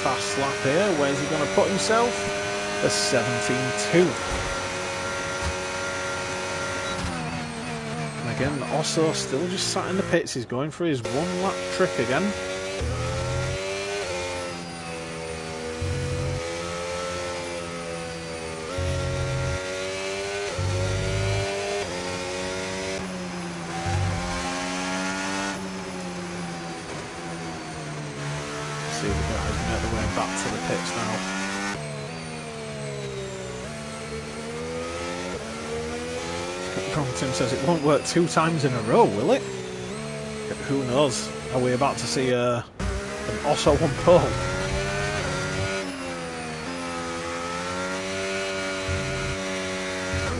fast lap here. Where's he going to put himself? A 17.2. And again, Osso still just sat in the pits. He's going for his one lap trick again. See the guys make their way back to the pits now. Tim says it won't work 2 times in a row, will it? Who knows? Are we about to see an Osso on pole?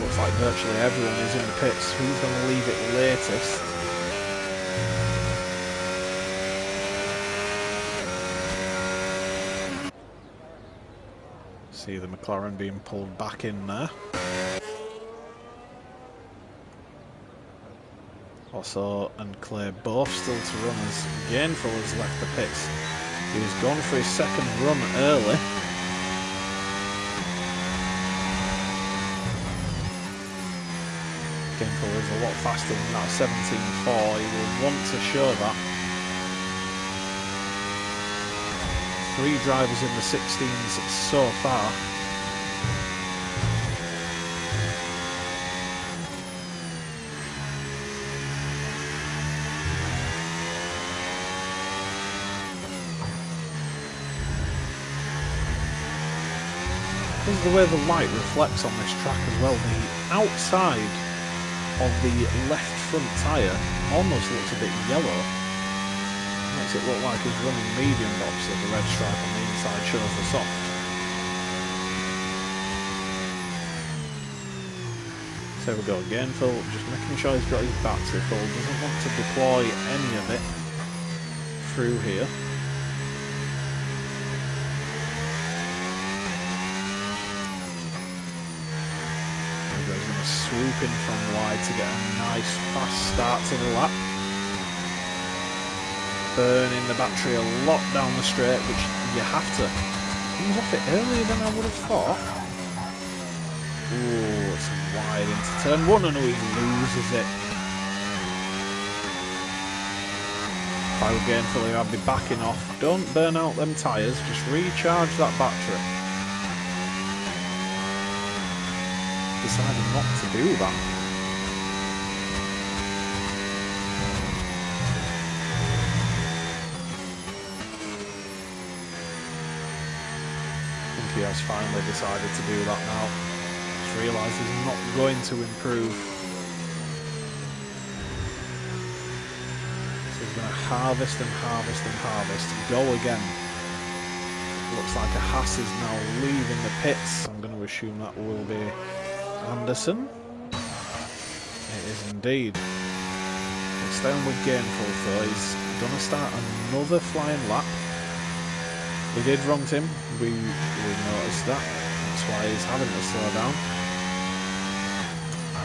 Looks like virtually everyone is in the pits. Who's going to leave it latest? See the McLaren being pulled back in there. Osso and Clay both still to run as Gainful has left the pits. He's gone for his second run early. Gainful is a lot faster than that 17.4. He will want to show that. 3 drivers in the 16s so far. This is the way the light reflects on this track as well. The outside of the left front tyre almost looks a bit yellow. Makes it look like he's running medium box, so the red stripe on the inside shows the soft. So we go again, Phil, just making sure he's got his battery full, doesn't want to deploy any of it through here. He's going to swoop in from wide to get a nice fast start to the lap. Burning the battery a lot down the straight, which you have to. Comes off it earlier than I would have thought. Ooh, it's wide into turn 1 and he loses it. If I were Gainful, I'd be backing off. Don't burn out them tyres, just recharge that battery. Decided not to do that. He has finally decided to do that now. He's realised he's not going to improve. So he's going to harvest and harvest and harvest. Go again. Looks like a Haas is now leaving the pits. I'm going to assume that will be Anderson. It is indeed. It's down with Gainful though. He's going to start another flying lap. We did wrong him, we noticed that, that's why he's having to slow down.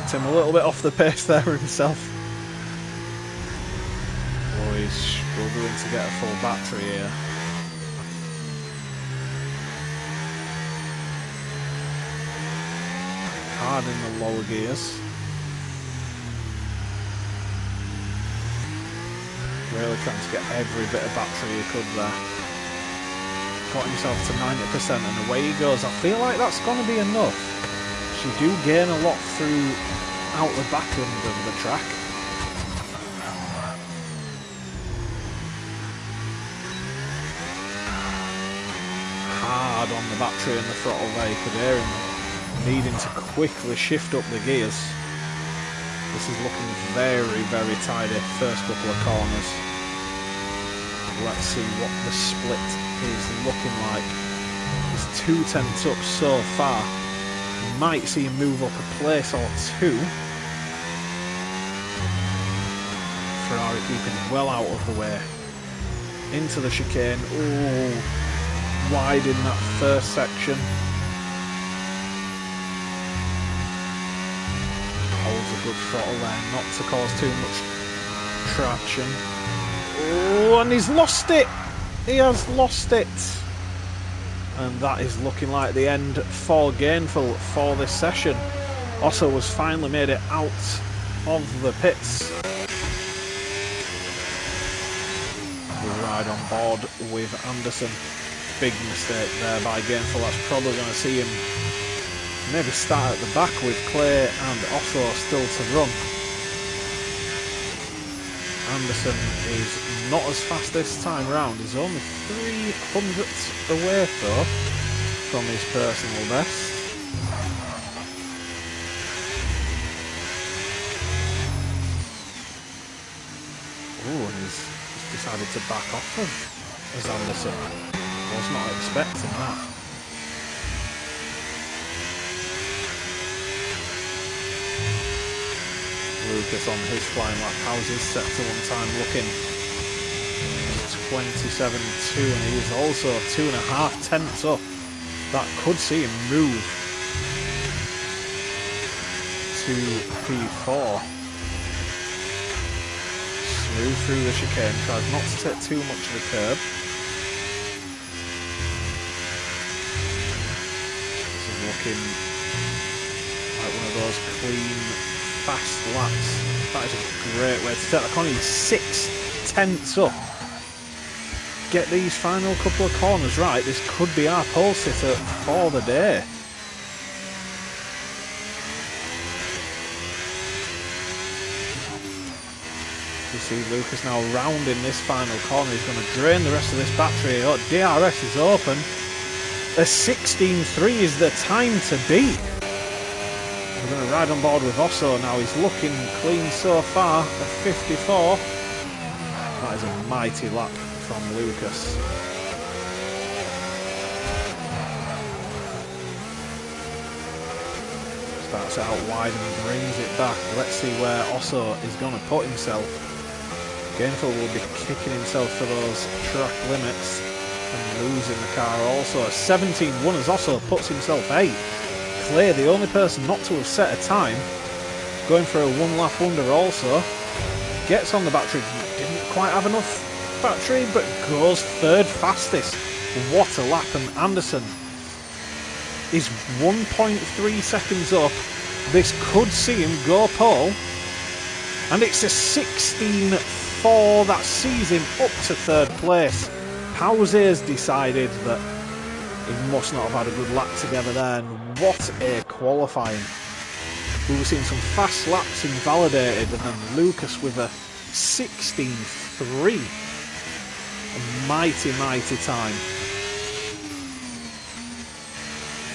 Tim a little bit off the pace there himself. Oh, he's struggling to get a full battery here. Hard in the lower gears. Really trying to get every bit of battery he could there. Got himself to 90% and away he goes. I feel like that's going to be enough. You do gain a lot through out the back end of the track. Hard on the battery and the throttle there, you could hear him needing to quickly shift up the gears. This is looking very, very tidy first couple of corners. Let's see what the split is looking like. He's 2 tenths up so far. might see him move up a place or two. Ferrari keeping well out of the way. Into the chicane. Oh, wide in that first section. Holds a good throttle there, not to cause too much traction. Oh, and he's lost it! He has lost it! And that is looking like the end for Gainful for this session. Osso has finally made it out of the pits. We ride on board with Anderson. Big mistake there by Gainful. That's probably going to see him maybe start at the back with Clay and Osso still to run. Anderson is not as fast this time round. He's only 300ths away though from his personal best. Oh, and he's decided to back off of Anderson. Was not expecting that. Lucas on his flying lap. How's his set to one time looking? 27.2, and he is also 2.5 tenths up. That could see him move to P4. Smooth through the chicane, tries not to take too much of the curb. This is looking like one of those clean, fast laps. That is a great way to take the corner. He's 6 tenths up. Get these final couple of corners right. This could be our pole sitter for the day. You see Lucas now rounding this final corner. He's going to drain the rest of this battery. Oh, DRS is open. A 16.3 is the time to beat. We're going to ride on board with Osso now. He's looking clean so far. A 54. That is a mighty lap from Lucas. Starts out wide and brings it back. Let's see where Osso is going to put himself. Gainful will be kicking himself for those track limits and losing the car also. A 17.1 as Osso puts himself 8. Clay, the only person not to have set a time, going for a one lap under also. Gets on the battery, didn't quite have enough battery, but goes third fastest. What a lap, and Anderson is 1.3 seconds up. This could see him go pole, and it's a 16.4 that sees him up to third place. Pause has decided that he must not have had a good lap together there, and what a qualifying. We were seeing some fast laps invalidated, and then Lucas with a 16.3. A mighty, mighty time.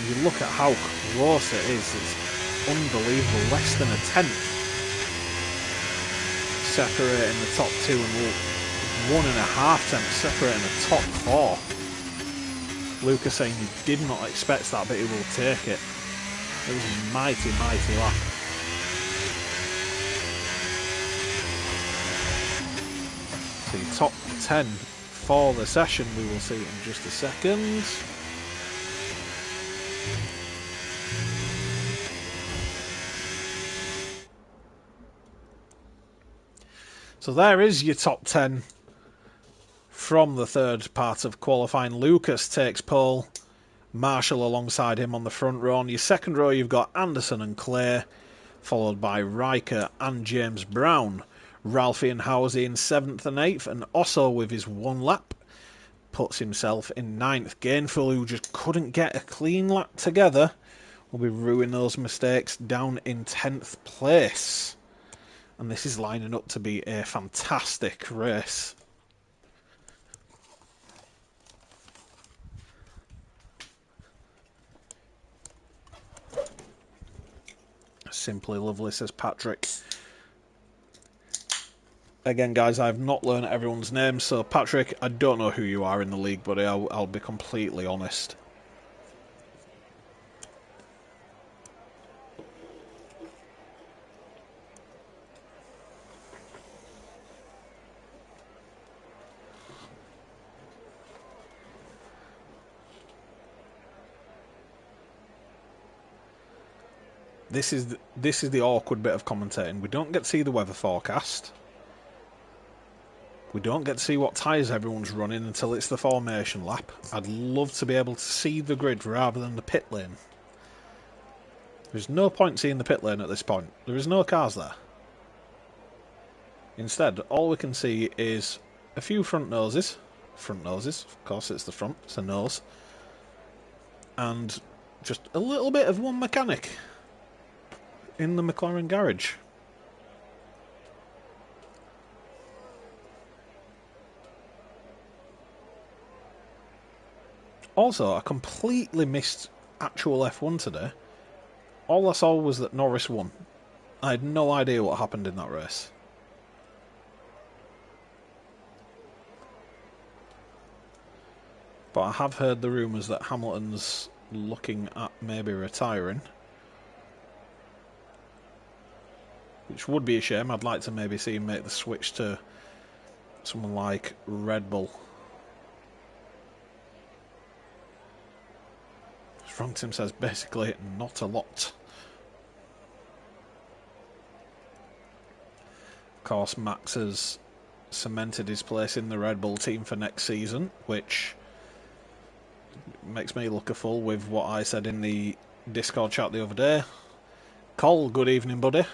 You look at how close it is, it's unbelievable, less than a tenth. Separating the top two and 1.5 tenths separating the top four. Lucas saying he did not expect that, but he will take it. It was a mighty, mighty lap. The top 10 for the session we will see in just a second. So there is your top 10 from the third part of qualifying. Lucas takes pole, Marshall alongside him on the front row. On your second row you've got Anderson and Clay, followed by Riker and James Brown. Ralphie and Howsey in 7th and 8th, and Osso with his one lap puts himself in 9th. Gainful, who just couldn't get a clean lap together, will be ruining those mistakes down in 10th place. And this is lining up to be a fantastic race. Simply lovely, says Patrick. Again, guys, I've not learned everyone's names, so Patrick, I don't know who you are in the league, buddy. I'll be completely honest. This is the awkward bit of commentating. We don't get to see the weather forecast. We don't get to see what tyres everyone's running until it's the formation lap. I'd love to be able to see the grid rather than the pit lane. There's no point seeing the pit lane at this point. There is no cars there. Instead, all we can see is a few front noses. Front noses, of course it's the front, it's a nose. And just a little bit of one mechanic in the McLaren garage. Also, I completely missed actual F1 today. All I saw was that Norris won. I had no idea what happened in that race. But I have heard the rumours that Hamilton's looking at maybe retiring. Which would be a shame. I'd like to maybe see him make the switch to someone like Red Bull. Frankton says basically not a lot. Of course, Max has cemented his place in the Red Bull team for next season, which makes me look a fool with what I said in the Discord chat the other day. Cole, good evening, buddy.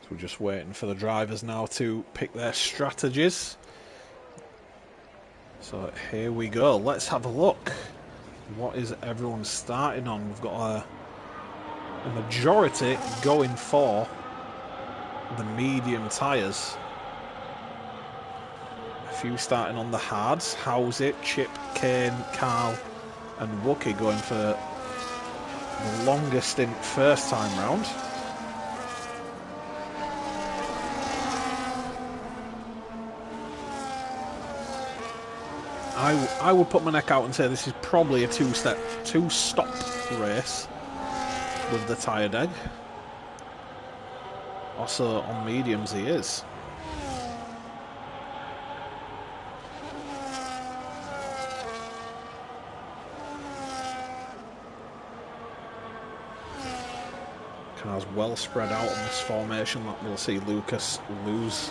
So we're just waiting for the drivers now to pick their strategies. So here we go. Let's have a look. What is everyone starting on? We've got a majority going for the medium tyres. A few starting on the hards. How's it? Chip, Kane, Carl and Wookie going for the longest stint first time round. I would put my neck out and say this is probably a two-stop race with the tyre deg. Also on mediums he is. Cars well spread out on this formation lap. We'll see Lucas lose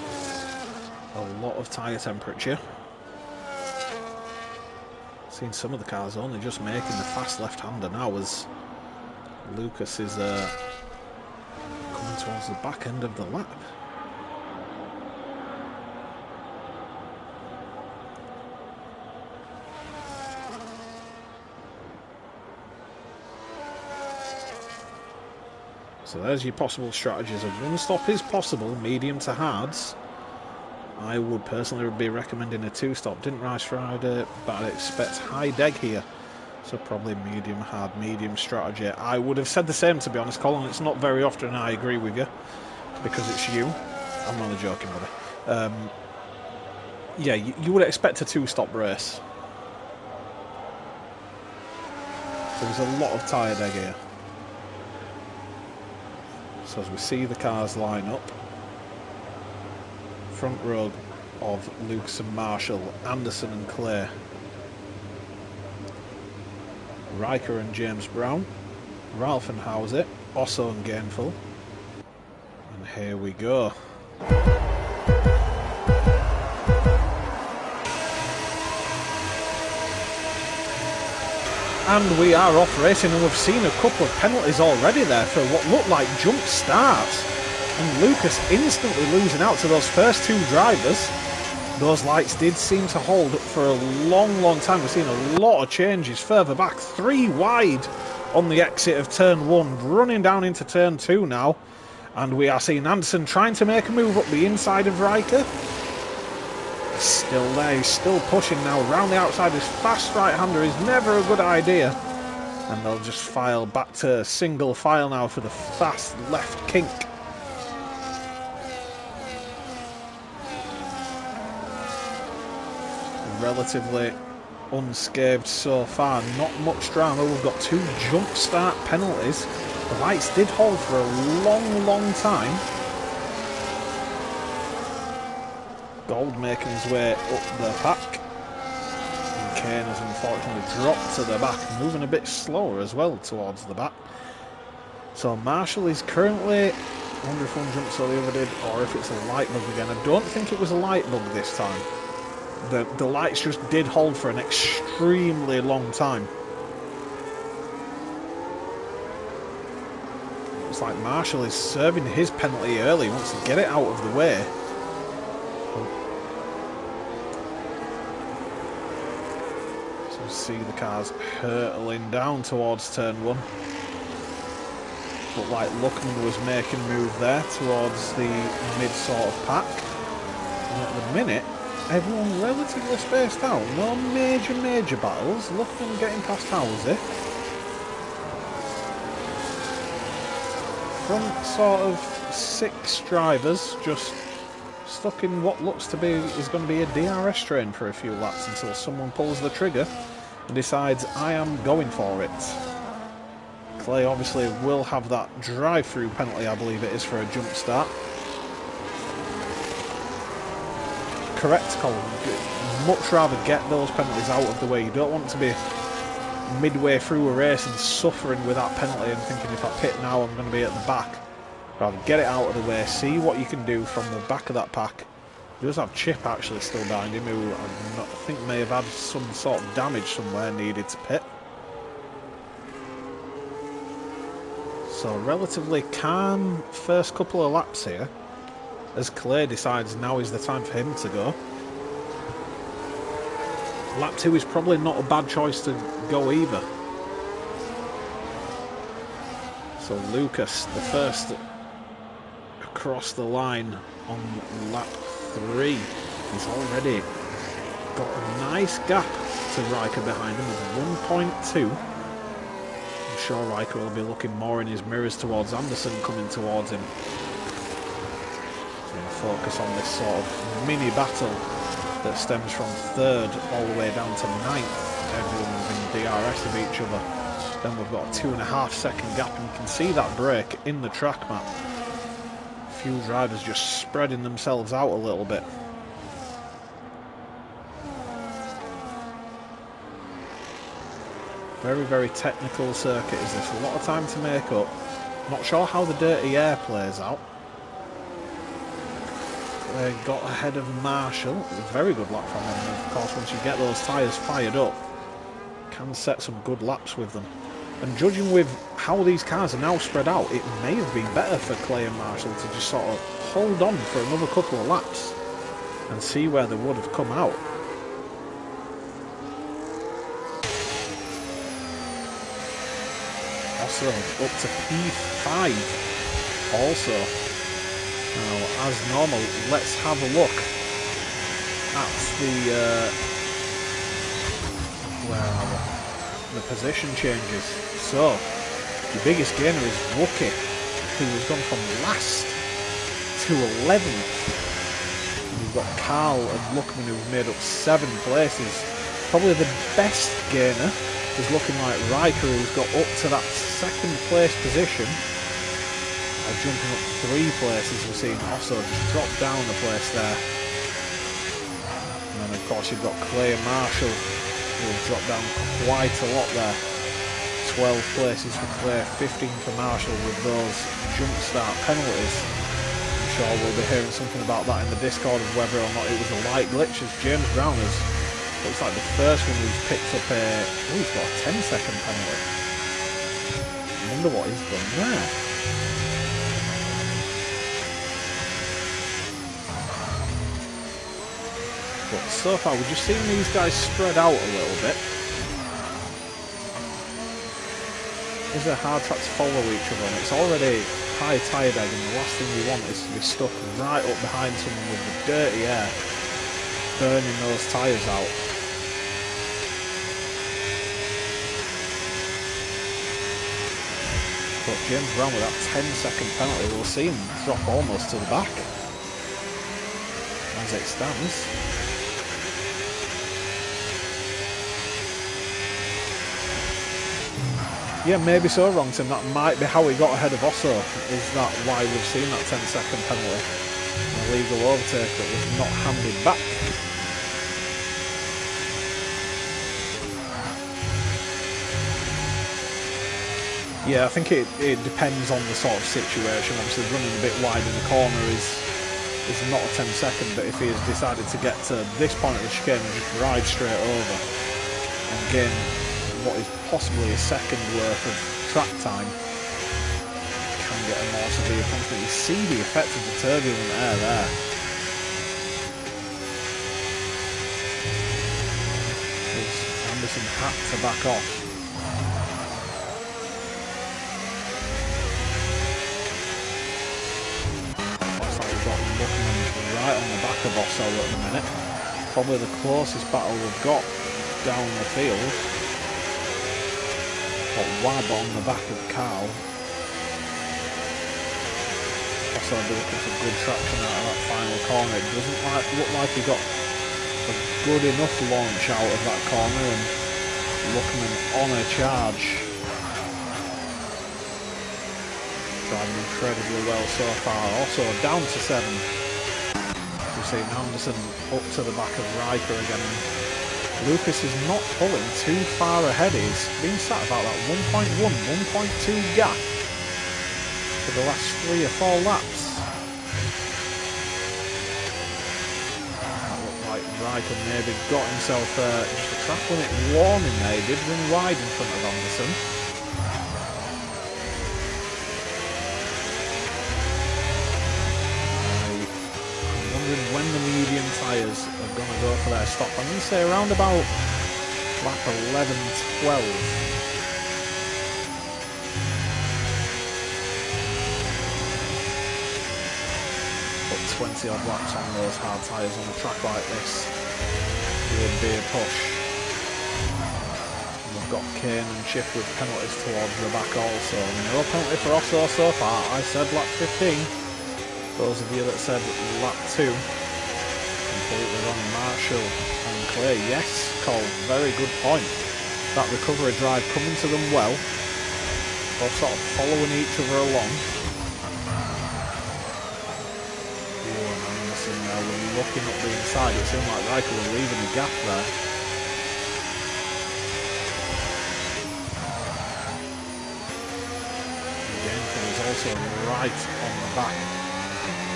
a lot of tyre temperature. Seen some of the cars only just making the fast left-hander now as Lucas is coming towards the back end of the lap. So there's your possible strategies. A one-stop is possible, medium to hards. I would personally be recommending a two-stop. Didn't rise Friday, but I expect high deg here. So probably medium, hard, medium strategy. I would have said the same, to be honest, Colin. It's not very often I agree with you, because it's you. I'm only joking, buddy. Yeah, you would expect a two-stop race. So there's a lot of tyre deg here. So as we see the cars line up, front row of Lucas and Marshall, Anderson and Clay, Riker and James Brown, Ralph and Howsett, Osso and Gainful, and here we go. And we are off racing, and we've seen a couple of penalties already there for what looked like jump starts. And Lucas instantly losing out to those first two drivers. Those lights did seem to hold for a long time. We've seen a lot of changes further back. 3 wide on the exit of turn 1, running down into turn 2 now. And we are seeing Anderson trying to make a move up the inside of Riker. Still there, he's still pushing now. Round the outside, this fast right-hander is never a good idea. And they'll just file back to single file now for the fast left kink. Relatively unscathed so far. Not much drama. We've got 2 jump start penalties. The lights did hold for a long time. Gold making his way up the pack. And Kane has unfortunately dropped to the back, moving a bit slower as well towards the back. So Marshall is currently, I wonder if one jumps or the other did, or if it's a light bug again. I don't think it was a light bug this time. The lights just did hold for an extremely long time. It's like Marshall is serving his penalty early, wants to get it out of the way. So see the cars hurtling down towards turn 1. Looked like Luckman was making a move there towards the mid sort of pack. And at the minute, everyone relatively spaced out. No major battles. Luckman getting past Housie. Front sort of 6 drivers just stuck in what looks to be is going to be a DRS train for a few laps until someone pulls the trigger and decides I am going for it. Clay obviously will have that drive-through penalty, I believe it is, for a jump start. Correct, Colin. Much rather get those penalties out of the way. You don't want to be midway through a race and suffering with that penalty and thinking if I pit now I'm going to be at the back. Rather get it out of the way, see what you can do from the back of that pack. He does have Chip actually still behind him, who I think may have had some sort of damage somewhere, needed to pit. So relatively calm first couple of laps here, as Clay decides now is the time for him to go. Lap 2 is probably not a bad choice to go either. So Lucas, the first across the line on lap 3, he's already got a nice gap to Riker behind him with 1.2. I'm sure Riker will be looking more in his mirrors towards Anderson coming towards him. So we'll focus on this sort of mini battle that stems from 3rd all the way down to 9th. Everyone within DRS of each other. Then we've got a 2.5 second gap, and you can see that break in the track map. A few drivers just spreading themselves out a little bit. Very technical circuit is this. A lot of time to make up. Not sure how the dirty air plays out. They got ahead of Marshall. It was a very good lap from him. Of course, once you get those tyres fired up, can set some good laps with them. And judging with how these cars are now spread out, it may have been better for Clay and Marshall to just sort of hold on for another couple of laps and see where they would have come out. Also up to P5 also. Now, as normal, let's have a look at the position changes. So, the biggest gainer is Wookie, who has gone from last to 11th. And we've got Carl and Luckman, who've made up 7 places. Probably the best gainer is looking like Riker, who's got up to that 2nd place position. Jumping up 3 places, we're seeing Osso just drop down a place there. And then of course you've got Clay and Marshall, who have dropped down quite a lot there. 12 places for Clay, 15 for Marshall with those jump start penalties. I'm sure we'll be hearing something about that in the Discord of whether or not it was a light glitch, as James Brown has, looks like the first one who's picked up a, oh, he's got a 10-second penalty. I wonder what he's done there. But so far we're just seeing these guys spread out a little bit. It's a hard track to follow each other, and it's already high tire bag, and the last thing you want is to be stuck right up behind someone with the dirty air burning those tyres out. But James Brown with that 10-second penalty, we'll see him drop almost to the back as it stands. Yeah, maybe so, Wrongton. That might be how he got ahead of Osso. Is that why we've seen that 10-second penalty? An illegal overtake that was not handed back. Yeah, I think it depends on the sort of situation. Obviously, running a bit wide in the corner is not a 10-second, but if he has decided to get to this point of the chicane and just ride straight over and gain what is possibly a second worth of track time, can get a more severe punishment. You see the effect of the turbulent air there. Anderson had to back off. Right on the back of Osso at the minute. Probably the closest battle we've got down the field. Got Wab on the back of Carl. Osso will be looking for good traction out of that final corner. It doesn't look like he got a good enough launch out of that corner, and Luckman on a charge. Driving incredibly well so far. Also down to 7. We've seen Anderson up to the back of Riker again. Lucas is not pulling too far ahead. He's been sat about that 1.1, 1.2 gap for the last 3 or 4 laps. That looked like Riker maybe got himself just a track limit warning there. He did run wide in front of Anderson. When the medium tyres are going to go for their stop, I'm going to say around about lap 11, 12. But 20 odd laps on those hard tyres on a track like this would be a push. And we've got Kane and Chip with penalties towards the back also. No penalty for Osso so far. I said lap 15. Those of you that said lap 2, completely wrong. Marshall and Clay, yes, Cole, very good point. That recovery drive coming to them well, both sort of following each other along. And Anderson there, we're looking up the inside. It seemed like Riker were leaving a gap there. Again, is also right on the back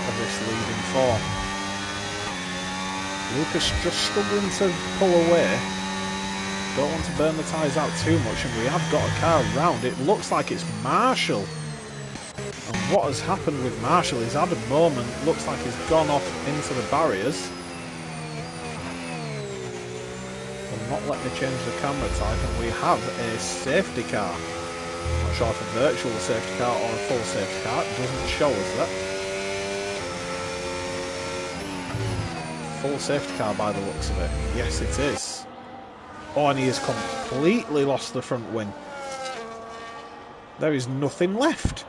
of this leading 4. Lucas just struggling to pull away. Don't want to burn the tyres out too much, and we have got a car round. It looks like it's Marshall. And what has happened with Marshall? He's had a moment. Looks like he's gone off into the barriers. And not let me change the camera type, and we have a safety car. Not sure if a virtual safety car or a full safety car. It doesn't show us that. Full safety car by the looks of it. Yes, it is. Oh, and he has completely lost the front wing. There is nothing left.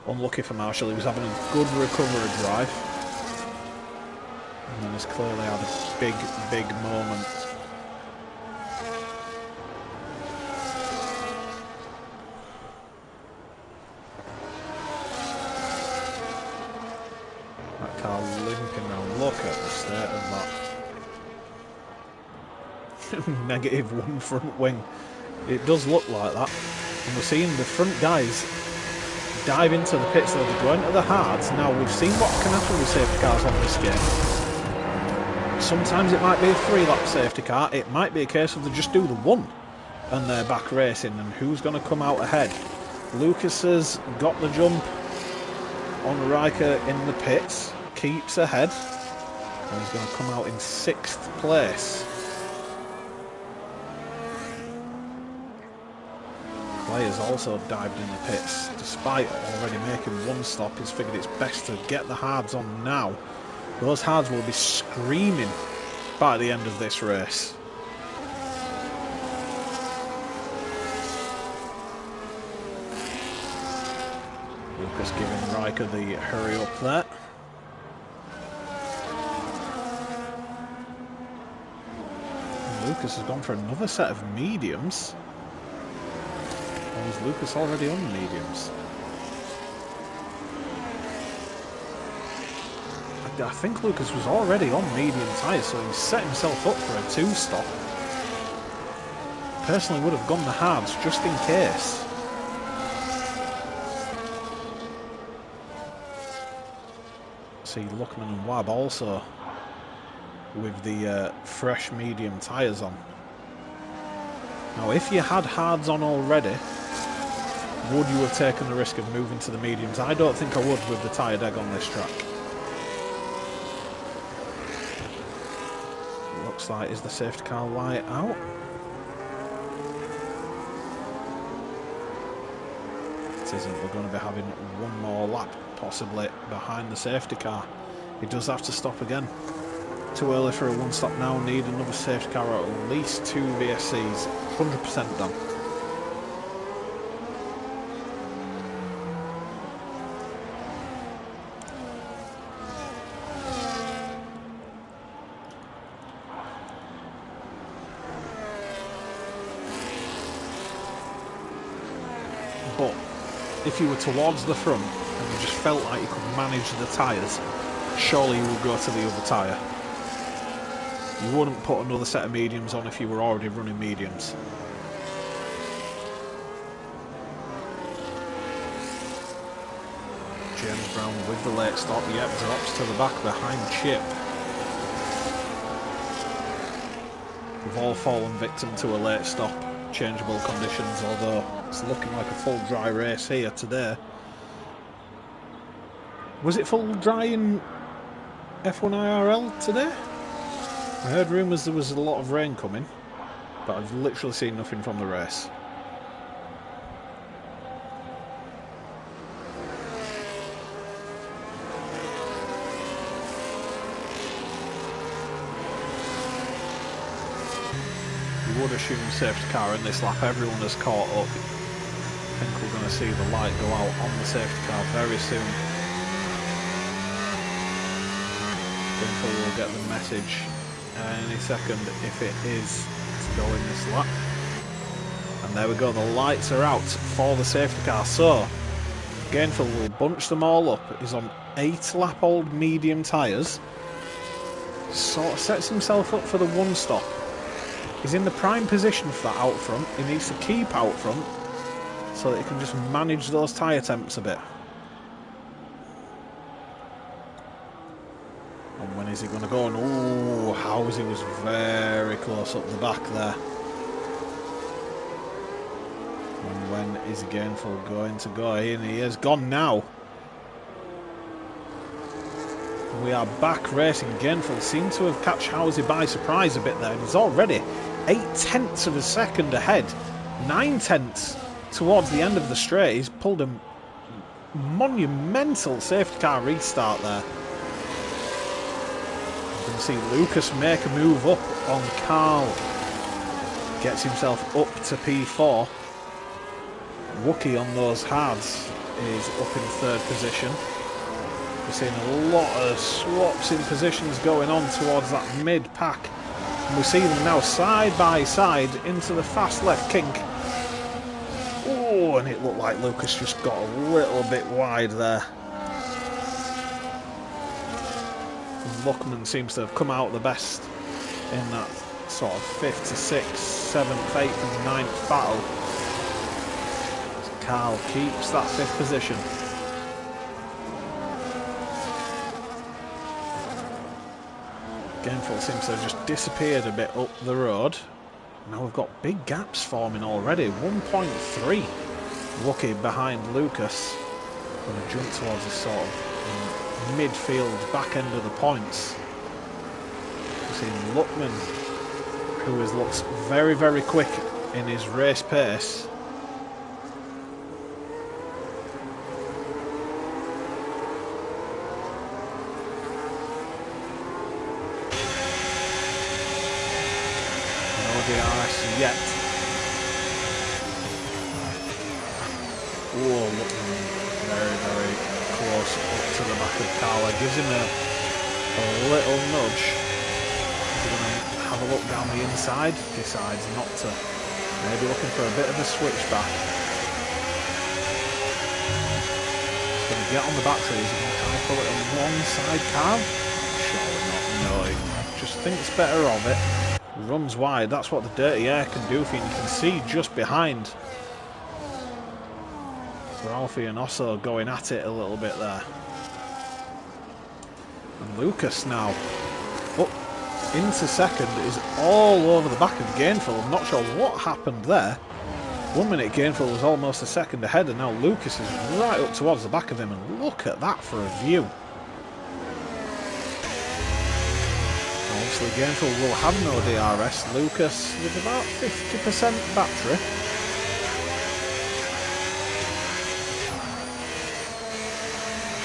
Unlucky for Marshall. He was having a good recovery drive. And then has clearly had a big, big moment. That car limping now. Look at the state of that. -1 front wing. It does look like that. And we're seeing the front guys dive into the pits, so they go into the hards. Now, we've seen what can happen with safety cars on this game. Sometimes it might be a 3-lap safety car. It might be a case of they just do the 1 and they're back racing. And who's going to come out ahead? Lucas has got the jump on Riker in the pits. Keeps ahead. And he's going to come out in 6th place. Players also dived in the pits. Despite already making 1 stop, he's figured it's best to get the hards on now. Those hards will be screaming by the end of this race. Lucas giving Riker the hurry up there. Lucas has gone for another set of mediums. Or is Lucas already on mediums? I think Lucas was already on medium tyres, so he set himself up for a 2-stop. Personally would have gone the hards just in case. See Luckman and Wab also with the fresh medium tyres on. Now if you had hards on already, would you have taken the risk of moving to the mediums? I don't think I would with the tyre deg on this track. Looks like, is the safety car light out? It isn't. We're going to be having one more lap, possibly behind the safety car. He does have to stop again. Too early for a 1-stop now. Need another safety car or at least 2 VSCs. 100% done. But if you were towards the front and you just felt like you could manage the tyres, surely you would go to the other tyre. You wouldn't put another set of mediums on if you were already running mediums. James Brown with the late stop, yep, drops to the back behind Chip. We've all fallen victim to a late stop. Changeable conditions, although it's looking like a full dry race here today. Was it full dry in F1 IRL today? I heard rumours there was a lot of rain coming, but I've literally seen nothing from the race. You would assume safety car in this lap, everyone has caught up. I think we're going to see the light go out on the safety car very soon. Info will get the message any second if it is to go in this lap. And there we go, the lights are out for the safety car. So Gainful will bunch them all up. He's on 8-lap-old medium tyres. Sort of sets himself up for the 1-stop. He's in the prime position for that out front. He needs to keep out front so that he can just manage those tyre temps a bit. And when is he going to go? And oh, Howsey was very close up the back there. And when is Gainful going to go in? He is gone now. We are back racing. Gainful seemed to have catch Howsey by surprise a bit there. And he's already 0.8 of a second ahead. 0.9 towards the end of the straight. He's pulled a monumental safety car restart there. You can see Lucas make a move up on Carl. Gets himself up to P4. Wookie on those hards is up in 3rd position. We're seeing a lot of swaps in positions going on towards that mid-pack. And we see them now side by side into the fast left kink. Oh, and it looked like Lucas just got a little bit wide there. Luckman seems to have come out the best in that sort of 5th to 6th, 7th, 8th and 9th battle. Carl keeps that 5th position. Gainful seems to have just disappeared a bit up the road. Now we've got big gaps forming already. 1.3. Wookie behind Lucas. Going to jump towards the sort of midfield back end of the points. We've seen Luckman, who has looked very, very quick in his race pace. DRS yet. Oh, looking very, very close up to the back of Carla. Gives him a little nudge. He's going to have a look down the inside, decides not to. Maybe looking for a bit of a switchback. He's going to get on the battery. He's going to try and pull it alongside Carl. Surely not. No, he just thinks better of it. Runs wide. That's what the dirty air can do for you. You can see just behind. So Alfie and Osso going at it a little bit there. And Lucas now up into second is all over the back of Gainful. I'm not sure what happened there. 1 minute Gainful was almost a second ahead, and now Lucas is right up towards the back of him, and look at that for a view. Obviously Gainful will have no DRS. Lucas with about 50% battery.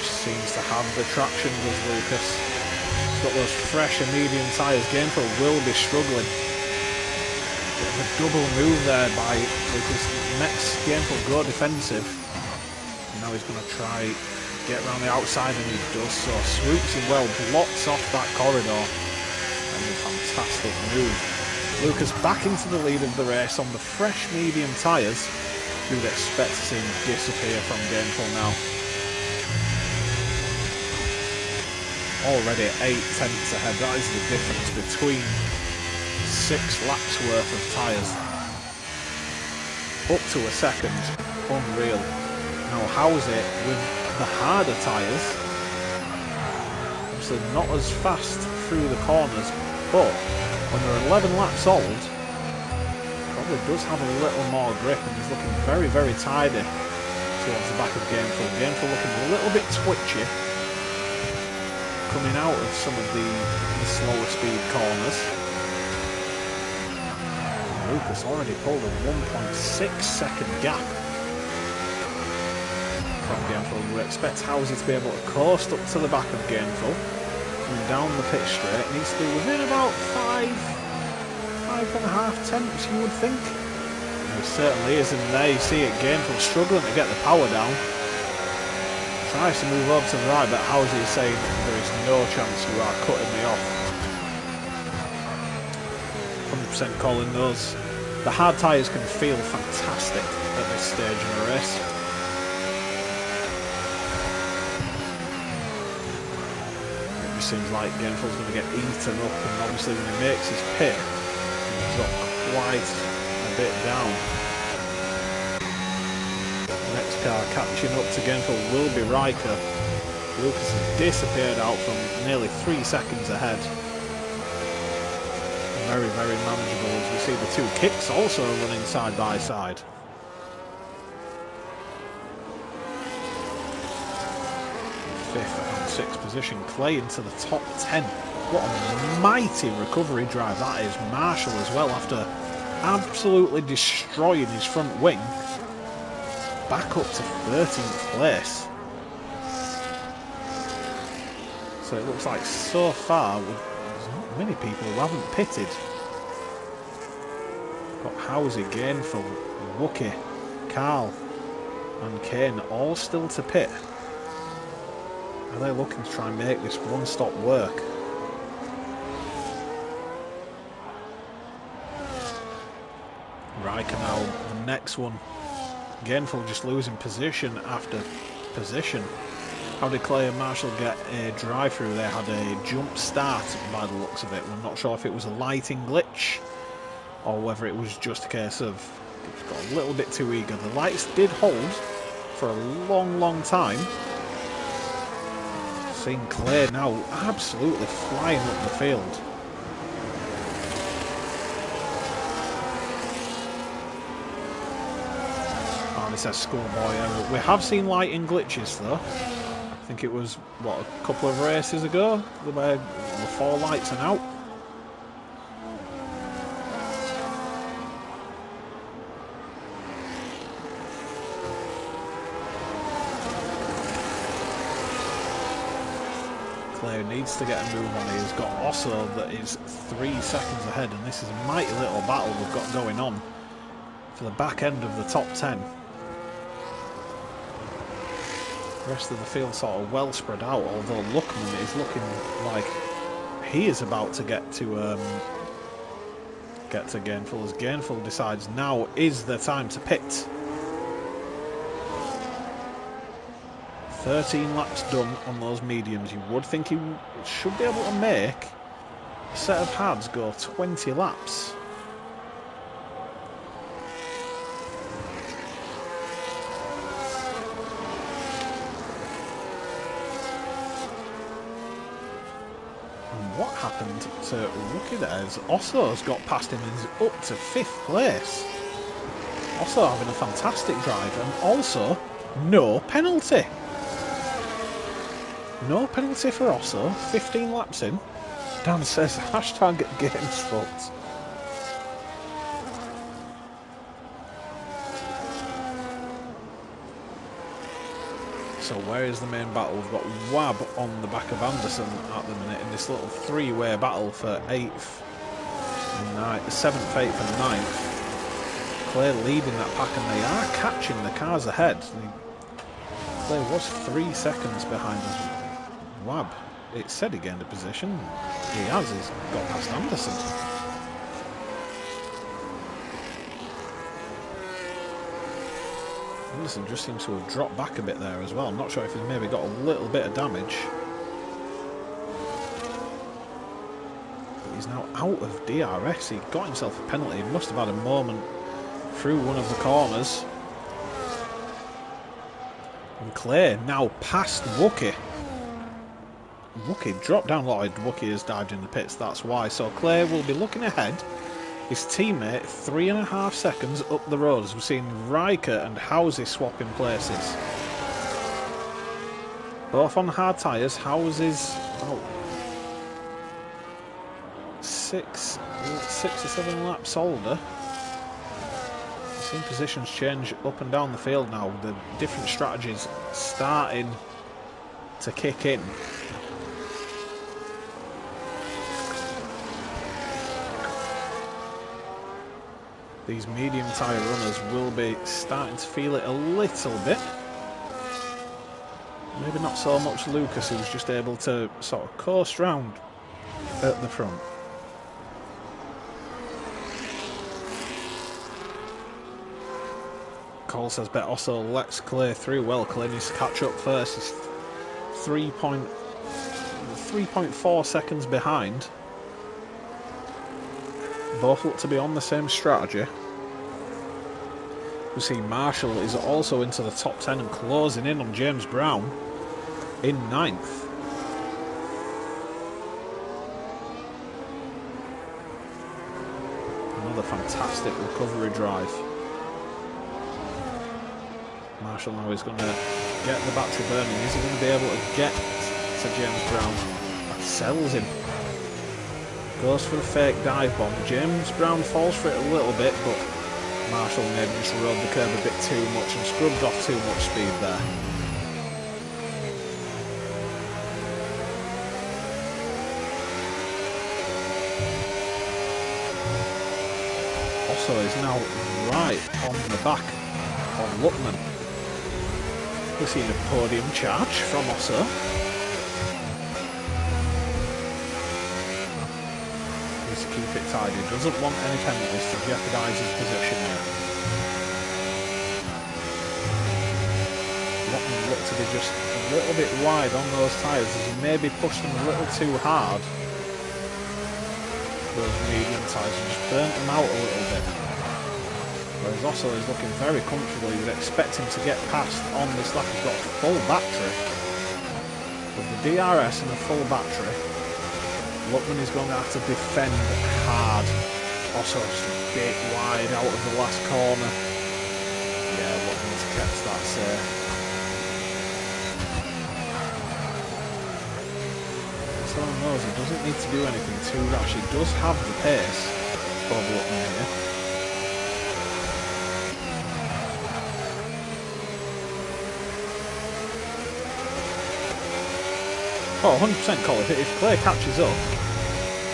Seems to have the traction with Lucas. He's got those fresh and medium tyres. Gainful will be struggling. Bit of a double move there by Lucas. Next Gainful go defensive. And now he's going to try get around the outside, and he does so. Swoops him well, blocks off that corridor. And a fantastic move. Lucas back into the lead of the race on the fresh medium tyres. You'd expect to see him disappear from Gainful now. Already 8 tenths ahead. That is the difference between 6 laps worth of tyres. Up to a second. Unreal. Now how's it with the harder tyres? Obviously not as fast through the corners, but when they're 11 laps old, probably does have a little more grip, and he's looking very, very tidy towards the back of Gainful. Gainful looking a little bit twitchy, coming out of some of the slower speed corners. Lucas already pulled a 1.6 second gap from Gainful. We expect Housie to be able to coast up to the back of Gainful and down the pit straight. Needs to be within about 5.5 tenths, you would think. And he certainly is, and there you see it. Gainful struggling to get the power down. Tries to move over to the right, but Housie is saying there is no chance you are cutting me off. 100% calling those. The hard tyres can feel fantastic at this stage in the race. It just seems like Gainful's going to get eaten up, and obviously when he makes his pit, he's got quite a bit down. Next car catching up to Gainful will be Riker. Lucas has disappeared out from nearly 3 seconds ahead. Very, very manageable as we see the two kicks also running side by side. Fifth and sixth position, Clay into the top 10. What a mighty recovery drive that is. Marshall as well, after absolutely destroying his front wing. Back up to 13th place. So it looks like so far there's not many people who haven't pitted. Got Housie, Gainful, Wookie, Carl and Kane all still to pit. Are they looking to try and make this one stop work? Riker now, the next one. Gainful just losing position after position. How did Clay and Marshall get a drive-through? They had a jump start by the looks of it. We're not sure if it was a lighting glitch or whether it was just a case of it got a little bit too eager. The lights did hold for a long, long time. Seeing Clay now absolutely flying up the field. It says schoolboy error. We have seen lighting glitches though. I think it was, what, a couple of races ago where the 4 lights are out. Clay needs to get a move on. He's got Osso that is 3 seconds ahead, and this is a mighty little battle we've got going on for the back end of the top 10. The rest of the field sort of well spread out, although Luckman is looking like he is about to get to get to Gainful as Gainful decides now is the time to pit. 13 laps done on those mediums. You would think he should be able to make a set of hards go 20 laps. What happened to Rookie there is Osso's got past him and is up to 5th place. Osso having a fantastic drive and also no penalty. No penalty for Osso, 15 laps in. Dan says hashtag games fucked. So where is the main battle? We've got Wab on the back of Anderson at the minute in this little three-way battle for 8th, 7th, 8th and 9th. Clay leading that pack and they are catching the cars ahead. Clay was 3 seconds behind us. Wab, it said he gained a position. He has, he's got past Anderson. Anderson just seems to have dropped back a bit there as well. I'm not sure if he's maybe got a little bit of damage. But he's now out of DRS. He got himself a penalty. He must have had a moment through one of the corners. And Clay now past Wookie. Wookie dropped down. Wookie has dived in the pits, that's why. So Clay will be looking ahead. His teammate 3.5 seconds up the road as we've seen Riker and Housey swapping places. Both on hard tyres. Housey's about 6 or 7 laps older. We've seen positions change up and down the field now. The different strategies starting to kick in. These medium tyre runners will be starting to feel it a little bit. Maybe not so much Lucas, who's just able to sort of coast round at the front. Cole says bet also lets Clay through. Well, Clay needs to catch up first. He's 3.4 seconds behind. Both look to be on the same strategy. We see Marshall is also into the top 10 and closing in on James Brown in 9th. Another fantastic recovery drive. Marshall now is going to get the battery burning. Is he going to be able to get to James Brown? That sells him. Goes for the fake dive bomb. James Brown falls for it a little bit, but Marshall maybe just rode the curb a bit too much and scrubbed off too much speed there. Also is now right on the back of Luckman. We've seen a podium charge from Osso. Keep it tidy, doesn't want any penalties to jeopardise his position here. Lockman looked to be just a little bit wide on those tyres as he maybe pushed them a little too hard. Those medium tyres and just burnt them out a little bit. Whereas Osso is looking very comfortable. You would expect him to get past on this lap. He's got a full battery. With the DRS and a full battery, Luckman is going to have to defend hard. Also just a bit wide out of the last corner. Yeah, Luckman's kept that safe. So knows he doesn't need to do anything too rash. He does have the pace of Luckman here. Oh, 100% call. If Clay catches up.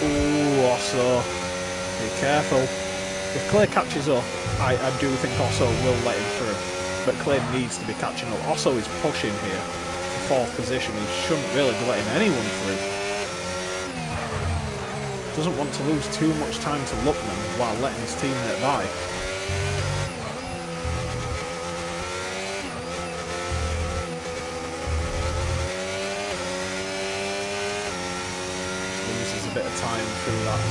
Ooh, Osso. Be careful. If Clay catches up, I do think Osso will let him through. But Clay needs to be catching up. Osso is pushing here for 4th position. He shouldn't really be letting anyone through. Doesn't want to lose too much time to Luckman while letting his teammate by. Loses a bit of time through that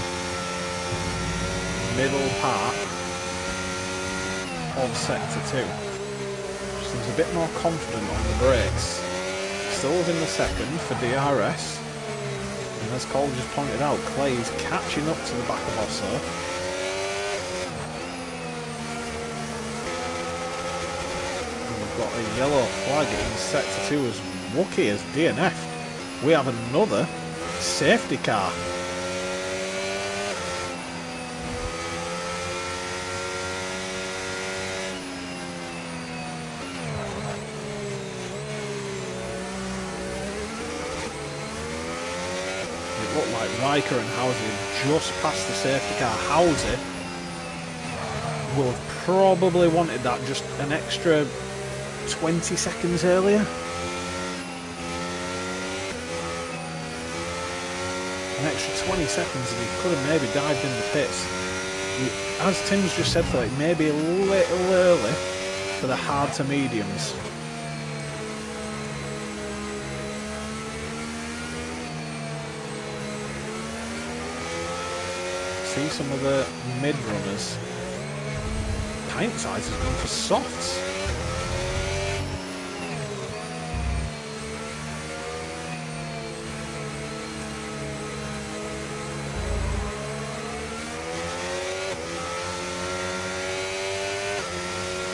middle part of Sector 2. Seems a bit more confident on the brakes. Still within the second for DRS. And as Cole just pointed out, Clay's catching up to the back of Osso. And we've got a yellow flag in Sector 2 as Wookie has DNF'd. We have another safety car. Looked like Riker and Housie just passed the safety car. Housie will have probably wanted that just an extra 20 seconds earlier. An extra 20 seconds and he could have maybe dived in the pits. As Tim's just said though, it may be a little early for the hard to mediums. See some of the mid runners. Pint size has gone for softs.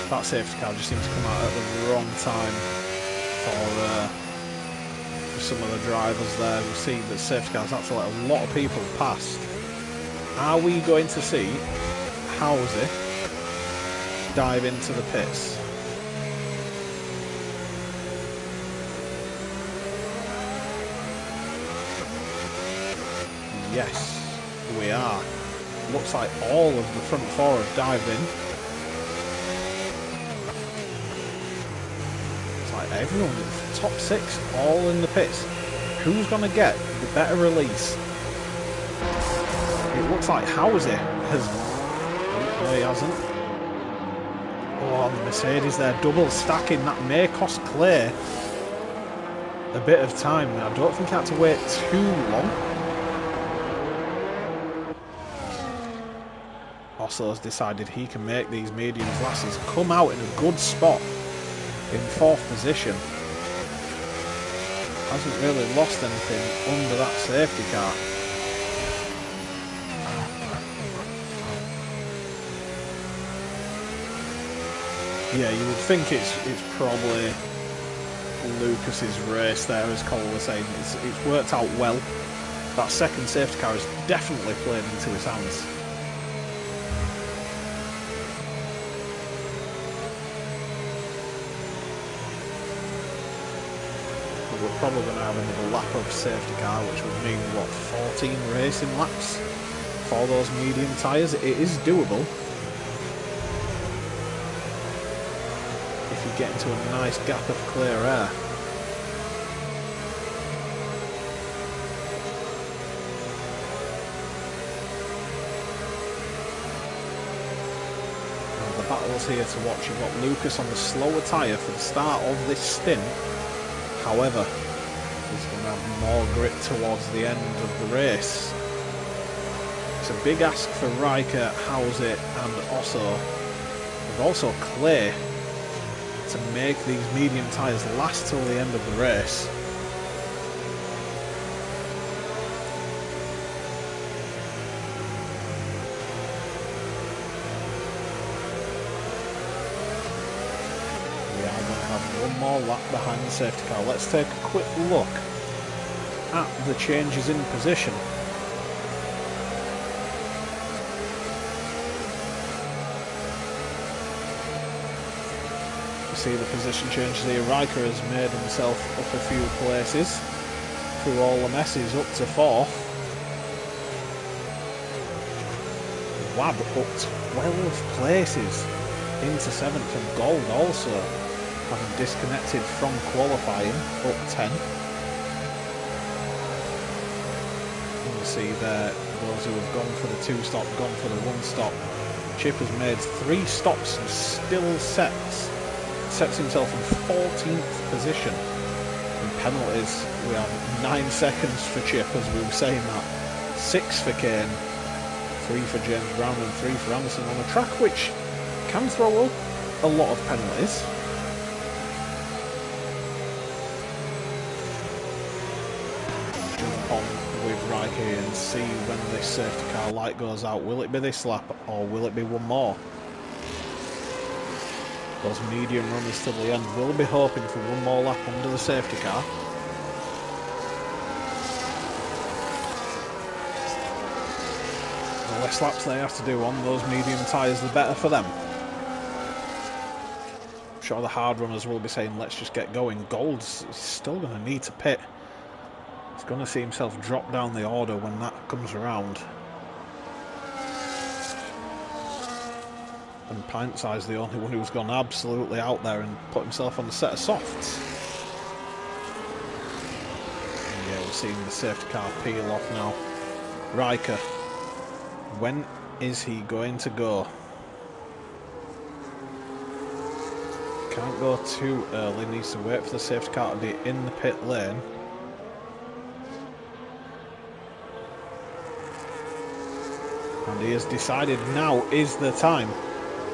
That safety car just seems to come out at the wrong time for some of the drivers there. We see that safety cars actually let a lot of people past. Are we going to see Housie dive into the pits? Yes, we are. Looks like all of the front four have dived in. It's like everyone, top six, all in the pits. Who's going to get the better release? It looks like Housie has... Oh, no, he hasn't. Oh, the Mercedes there, double stacking. That may cost Clay a bit of time. I don't think he had to wait too long. Osso's decided he can make these mediums last. He's come out in a good spot in fourth position. Hasn't really lost anything under that safety car. Yeah, you would think it's probably Lucas's race there, as Cole was saying. It's worked out well. That second safety car has definitely played into his hands. But we're probably going to have another lap of safety car, which would mean, what, 14 racing laps for those medium tyres. It is doable. Get into a nice gap of clear air. And the battles here to watch. You've got Lucas on the slower tyre for the start of this stint. However, he's going to have more grip towards the end of the race. It's a big ask for Riker, Housie and Osso. And also Clay to make these medium tyres last till the end of the race. We are going to have one more lap behind the safety car. Let's take a quick look at the changes in position. See the position changes here. Riker has made himself up a few places through all the messes, up to fourth. Wab up 12 places into seventh, and Gold also having disconnected from qualifying, up 10. And see there those who have gone for the 2-stop, gone for the 1-stop. Chip has made 3 stops and still sets himself in 14th position. In penalties, we have 9 seconds for Chip, as we were saying that. 6 for Kane, 3 for James Brown and 3 for Anderson on a track which can throw up a lot of penalties. Jump on with Riker and see when this safety car light goes out. Will it be this lap or will it be one more? Those medium runners till the end will be hoping for one more lap under the safety car. The less laps they have to do on those medium tyres, the better for them. I'm sure the hard runners will be saying, let's just get going. Gold's still going to need to pit. He's going to see himself drop down the order when that comes around. And Pint Size the only one who's gone absolutely out there and put himself on a set of softs. And yeah, we're seeing the safety car peel off now. Riker, when is he going to go? Can't go too early, needs to wait for the safety car to be in the pit lane. And he has decided now is the time.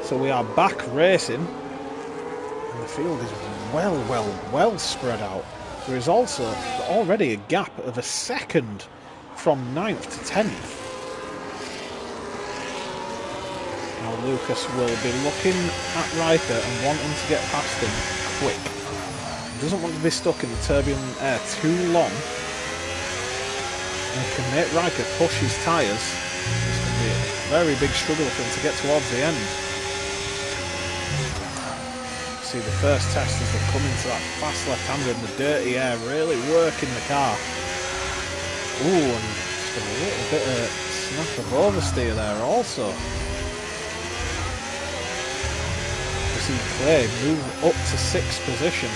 So we are back racing. And the field is well spread out. There is also already a gap of a second from 9th to 10th. Now Lucas will be looking at Riker and wanting to get past him quick. He doesn't want to be stuck in the turbulent air too long. And can make Riker push his tyres. It's going to be a very big struggle for him to get towards the end. See the first test as they come into that fast left-hander in the dirty air, really working the car. Ooh, and just a little bit of snap of oversteer there also. We see Clay move up to 6th position.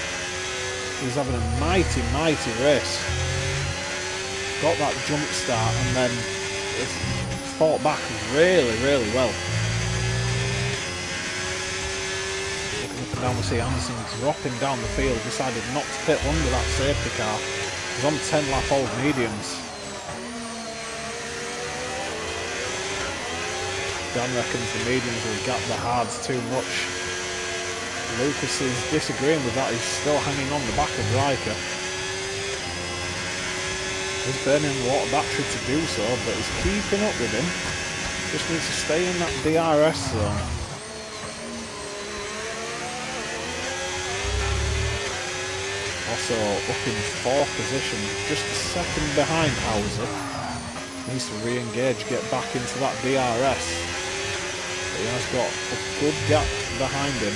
He's having a mighty race. Got that jump start and then it's fought back really well. Down we see Anderson dropping down the field, decided not to pit under that safety car. He's on 10 lap old mediums. Dan reckons the mediums will gap the hards too much. Lucas is disagreeing with that, he's still hanging on the back of Riker. He's burning a lot of battery to do so, but he's keeping up with him. Just needs to stay in that DRS zone. Also up in 4th position, just a second behind Hauser. Needs to re-engage, get back into that DRS. But he has got a good gap behind him.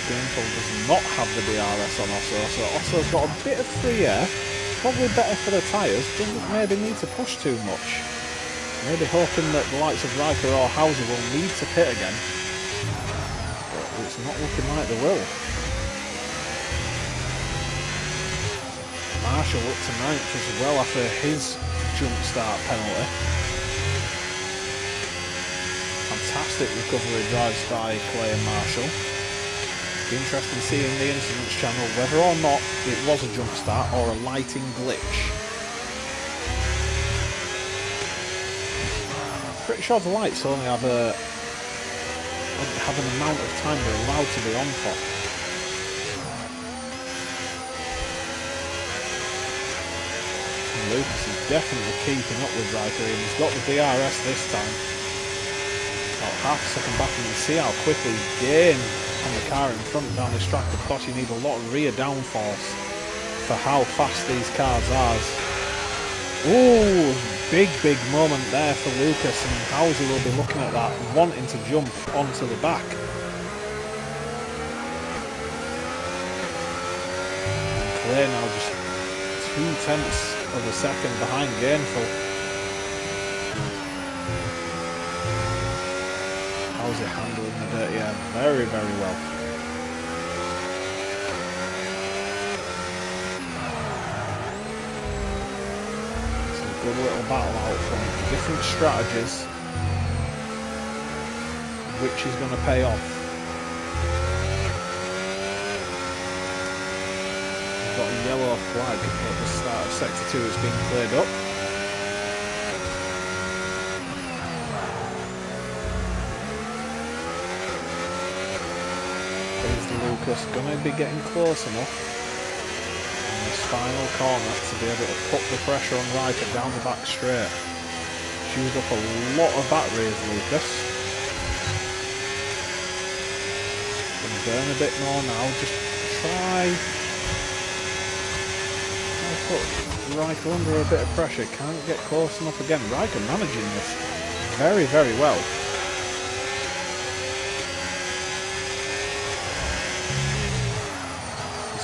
Gainful does not have the DRS on Osso, so Osso's got a bit of free air. Probably better for the tyres, doesn't maybe need to push too much. Maybe hoping that the likes of Riker or Hauser will need to pit again. But it's not looking like they will. Marshall up to 9th as well after his jump start penalty. Fantastic recovery drives by Clay and Marshall. Be interesting seeing the incidents channel whether or not it was a jump start or a lighting glitch. Pretty sure the lights only have an amount of time they're allowed to be on for. Lucas is definitely keeping up with Riker and he's got the DRS this time. About half a second back and you can see how quickly he's gained on the car in front down this track. Of course you need a lot of rear downforce for how fast these cars are. Ooh, big moment there for Lucas, and Hauser will be looking at that, wanting to jump onto the back. And Clay now just 0.2 of a second behind Gainful. How's it handling the dirty air? Very well. So good little battle out from different strategies, which is going to pay off. We've got a yellow flag at the start of Sector 2, it's being cleared up. Is Lucas going to be getting close enough in this final corner to be able to put the pressure on Riker down the back straight? She's used up a lot of batteries, Lucas. Gonna burn a bit more now, just try put Riker under a bit of pressure. Can't get close enough again. Riker managing this very, very well.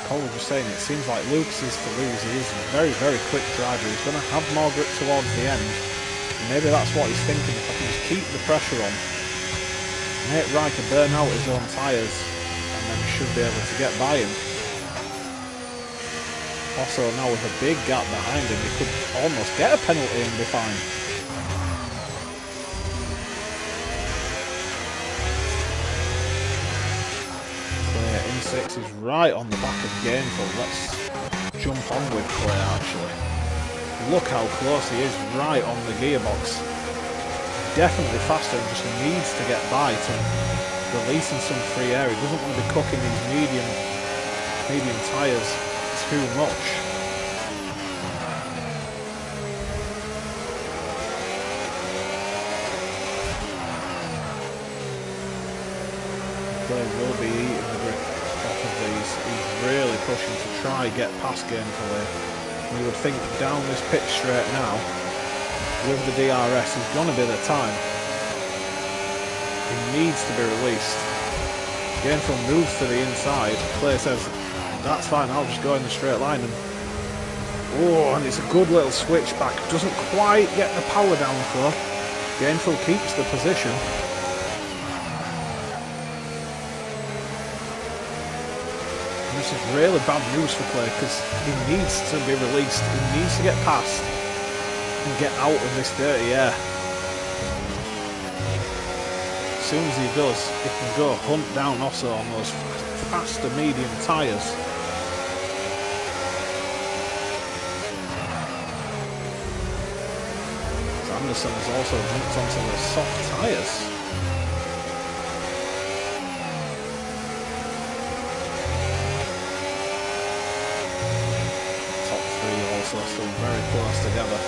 Cole was just saying, it seems like Lucas is to lose. He is a very, very quick driver. He's going to have more grip towards the end. And maybe that's what he's thinking. If I can just keep the pressure on, make Riker burn out his own tyres, and then he should be able to get by him. Also, now with a big gap behind him, he could almost get a penalty and be fine. Is right on the back of Gainful. Let's jump on with Clay actually. Look how close he is, right on the gearbox. Definitely faster and just needs to get by to releasing some free air. He doesn't want to be cooking these medium tyres too much. Clay will be eating the grip. He's really pushing to try get past Gainful here. You would think down this pitch straight now, with the DRS, is going to be the time. He needs to be released. Gainful moves to the inside. Clay says, that's fine, I'll just go in the straight line. And it's a good little switch back. Doesn't quite get the power down though. Gainful keeps the position. This is really bad news for Clay because he needs to be released. He needs to get past and get out of this dirty air. As soon as he does, he can go hunt down also on those faster medium tyres. Anderson has also jumped onto the soft tyres. Still very close together.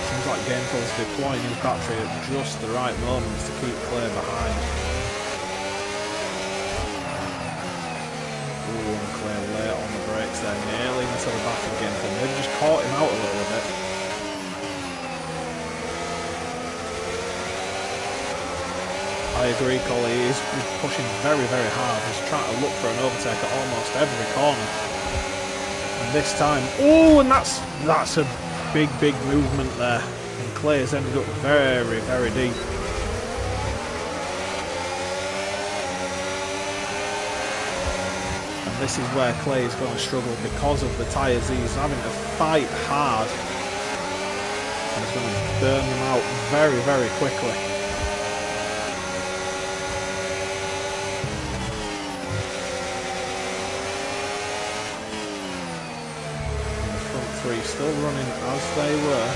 Seems like Gainful's deploying his battery at just the right moments to keep Clay behind. Ooh, and Clay late on the brakes there, nailing into the back of Gainful. Maybe just caught him out a little bit. I agree, Coley. He's pushing very, very hard. He's trying to look for an overtake at almost every corner. This time, oh, and that's a big movement there, and Clay has ended up very, very deep. And this is where Clay is going to struggle because of the tyres. He's having to fight hard, and he's going to burn them out very, very quickly. Still running as they were.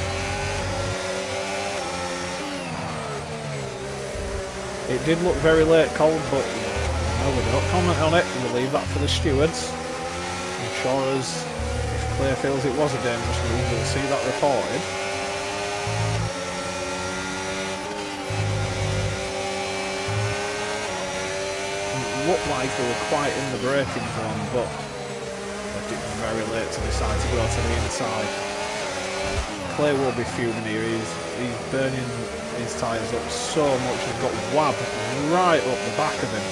It did look very late, cold, but no, we don't comment on it. We'll leave that for the stewards. I'm sure as if Clay feels it was a dangerous move, we'll see that reported. It looked like they were quite in the braking zone, but very late to decide to go to the inside. Clay will be fuming here. He's burning his tyres up so much. He's got Wab right up the back of him.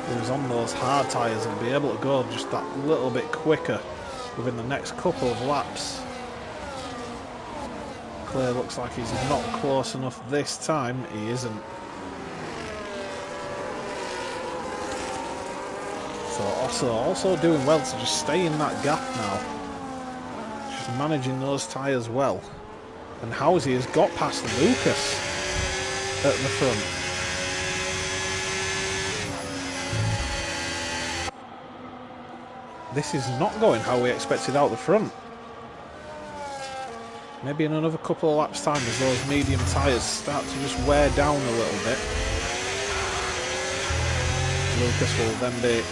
He was on those hard tyres and be able to go just that little bit quicker within the next couple of laps. Clay looks like he's not close enough this time. He isn't. So also doing well to just stay in that gap now. Just managing those tyres well. And Housey has got past Lucas at the front. This is not going how we expected out the front. Maybe in another couple of laps time as those medium tyres start to just wear down a little bit. Lucas will then be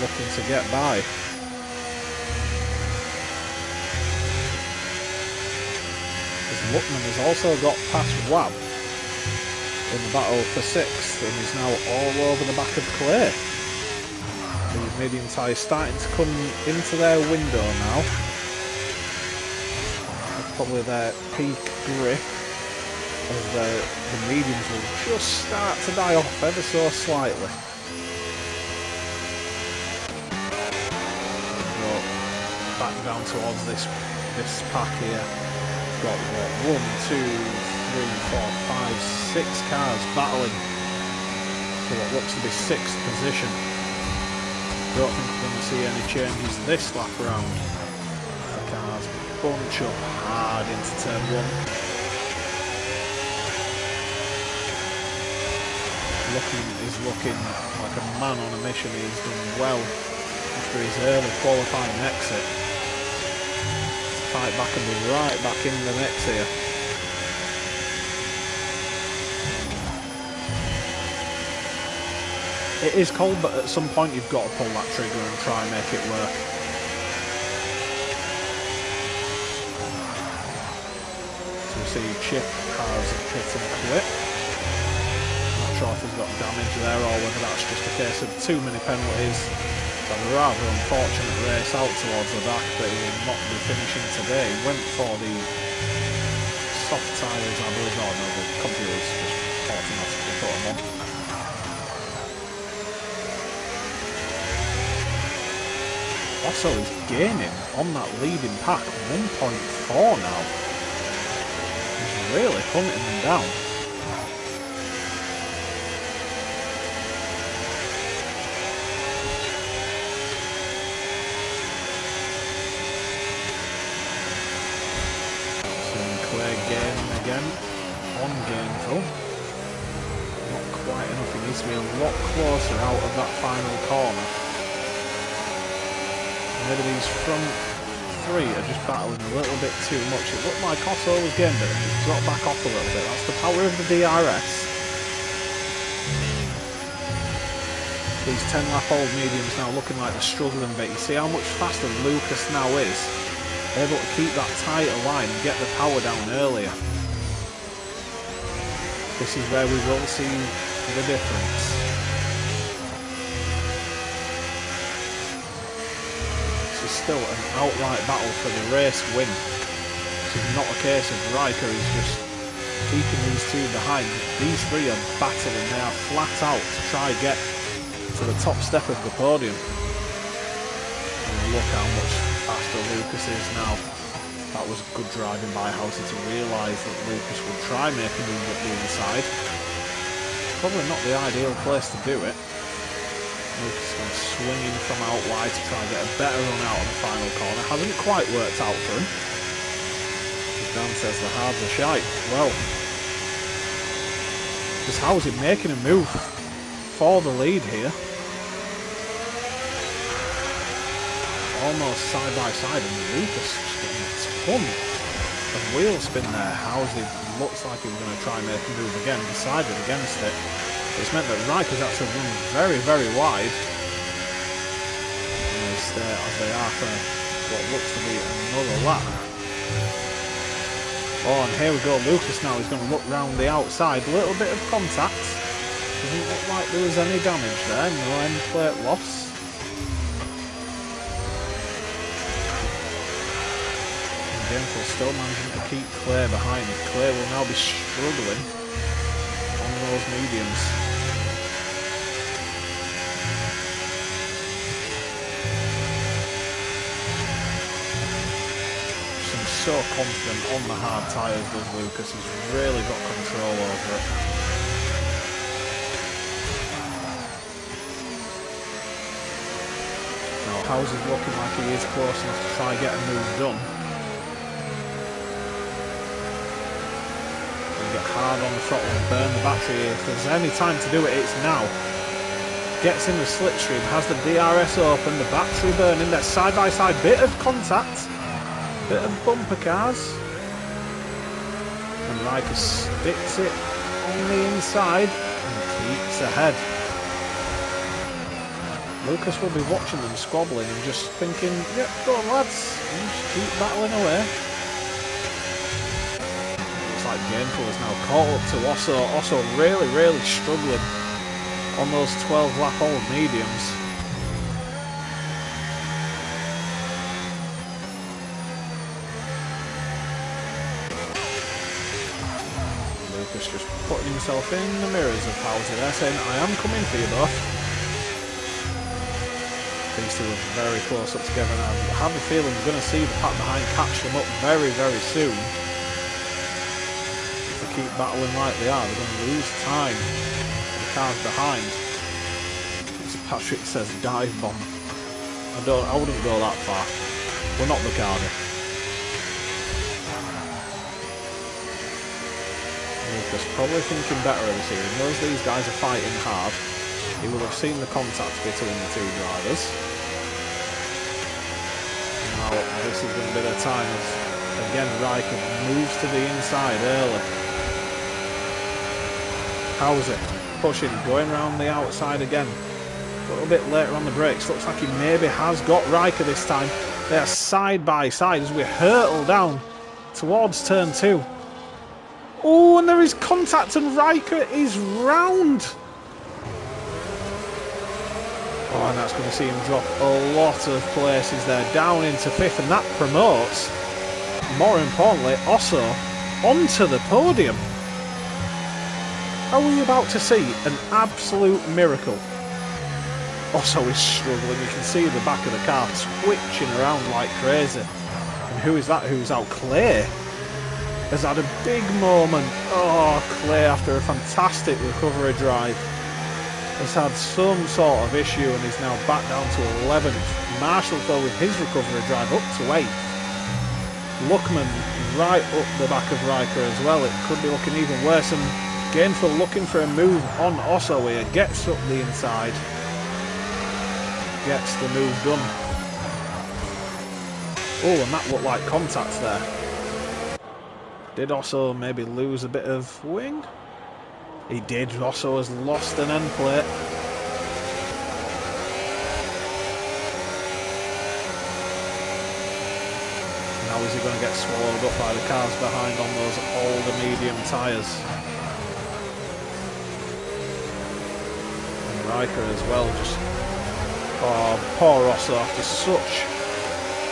looking to get by. As Luckman has also got past Wab in the battle for 6th and is now all over the back of Clay. These medium tyres starting to come into their window now. That's probably their peak grip as the mediums will just start to die off ever so slightly. Go back down towards this pack here. Got what, 1, 2, 3, 4, 5, 6 cars battling for what looks to be 6th position. Don't think we're going to see any changes this lap around. The cars bunch up hard into turn 1. Is looking like a man on a mission. He's done well after his early qualifying exit. Fight back and be right back in the mix here. It is cold, but at some point you've got to pull that trigger and try and make it work. So we see Chip has hit and quit. Not sure if he's got damage there or whether that's just a case of too many penalties. So a rather unfortunate race out towards the back, but he will not be finishing today. He went for the soft tyres, I believe. Oh no, the computer's just automatically put them on. Also, he's gaining on that leading pack, 1.4 now. He's really hunting them down. Sinclair gaining again on Gainful. Not quite enough, he needs to be a lot closer out of that final corner. Maybe these front 3 are just battling a little bit too much. It looked like Otto was getting it, and he's got back off a little bit. That's the power of the DRS. These 10-lap-old mediums now looking like they're struggling a bit. You see how much faster Lucas now is. Able to keep that tighter line and get the power down earlier. This is where we will see the difference. Still an outright battle for the race win. This is not a case of Riker is just keeping these 2 behind. These 3 are battling, they are flat out to try and get to the top step of the podium. And look how much faster Lucas is now. That was good driving by Houser to realise that Lucas would try and make a move at the inside. Probably not the ideal place to do it. Lucas went swinging from out wide to try and get a better run out on the final corner. Hasn't quite worked out for him. As Dan says, the hards are shite. Well, just how's he making a move for the lead here? Almost side by side, and Lucas just getting a ton of wheel spin there. Housley looks like he was going to try and make a move again, decided against it. It's meant that Riker's had to run very, very wide. And they stay as they are for what looks to be another lap. Oh, and here we go. Lucas now is going to look round the outside. A little bit of contact. Doesn't look like there was any damage there. No end plate loss. And Gainful still managing to keep Clay behind. Clay will now be struggling on those mediums. So confident on the hard tyres does Lucas. He's really got control over it. Howes is looking like he is close enough to try and get a move done. Get hard on the throttle and burn the battery. If there's any time to do it, it's now. Gets in the slipstream, has the DRS open, the battery burning, that side by side, bit of contact, bit of bumper cars. And Riker sticks it on the inside and keeps ahead. Lucas will be watching them squabbling and just thinking, yep, go on lads, and just keep battling away. Looks like Gainful is now caught up to Osso. Osso really struggling on those 12 lap old mediums. Lucas just putting himself in the mirrors of Howser there, saying, I am coming for you both. These two are very close up together now. I have a feeling we're going to see the pack behind catch them up very soon. If they keep battling like they are, they're going to lose time. The cars behind. As Patrick says, dive bomb. I wouldn't go that far. We're not Bacardi. Lucas probably thinking better of this here. He knows these guys are fighting hard. He will have seen the contact between the two drivers. Now this is going to be the time as again Riker moves to the inside early. How's it? Pushing, going around the outside again. A little bit later on the brakes. Looks like he maybe has got Riker this time. They are side by side as we hurtle down towards turn 2. Oh, and there is contact and Riker is round. Oh, and that's going to see him drop a lot of places there, down into 5th, and that promotes, more importantly, Osso onto the podium. Are we about to see an absolute miracle? Osso is struggling. You can see the back of the car twitching around like crazy. And who is that? Who's out? Clay has had a big moment. Oh, Clay, after a fantastic recovery drive, has had some sort of issue and is now back down to 11th. Marshall, though, with his recovery drive up to 8th. Luckman right up the back of Riker as well. It could be looking even worse. And Gainful looking for a move on Osso here. Gets up the inside. Gets the move done. Oh, and that looked like contact there. Did Osso maybe lose a bit of wing? He did. Osso has lost an end plate. Now is he going to get swallowed up by the cars behind on those older medium tyres? And Riker as well, just... Oh, poor Osso, after such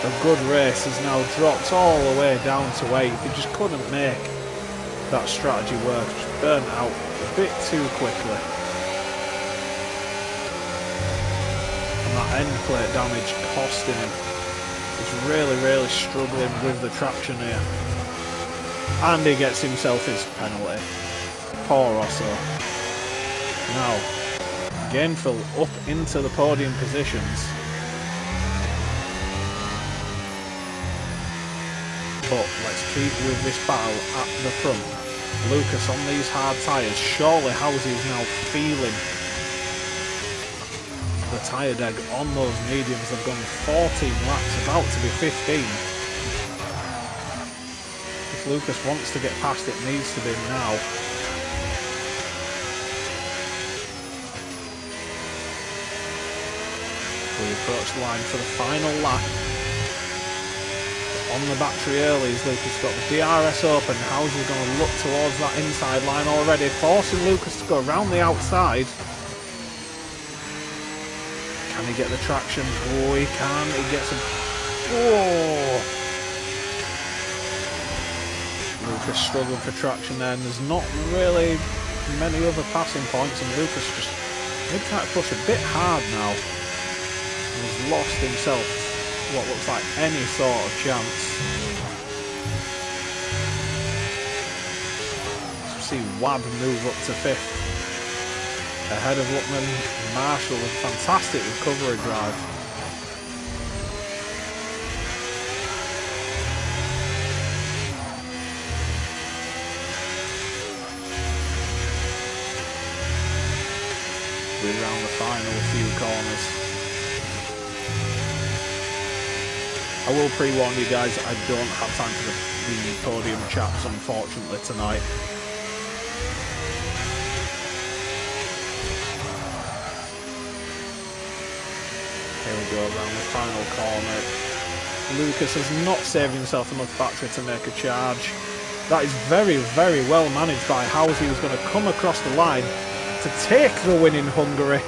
a good race, has now dropped all the way down to 8th. He just couldn't make that strategy work. Just burnt out a bit too quickly. And that end plate damage costing him. He's really struggling with the traction here. And he gets himself his penalty. Poor Osso. Now, Gainful up into the podium positions. But let's keep with this battle at the front. Lucas on these hard tyres. Surely Howsey is now feeling the tyre deg on those mediums. They've gone 14 laps, about to be 15. If Lucas wants to get past, it needs to be now. We approach the line for the final lap. On the battery early as Lucas got the DRS open. Howsey's going to look towards that inside line already, forcing Lucas to go around the outside. Can he get the traction? Oh, he can. He gets him. Oh! Lucas struggled for traction there, and there's not really many other passing points, and Lucas just trying to push a bit hard now. And he's lost himself what looks like any sort of chance. So see Wad move up to 5th. Ahead of Luckman, Marshall, a fantastic recovery drive. few corners. I will pre-warn you guys, I don't have time for the podium chats, unfortunately, tonight. Here we go, around the final corner. Lucas has not saved himself enough battery to make a charge. That is very, very well managed by Howsey, who's going to come across the line to take the win in Hungary,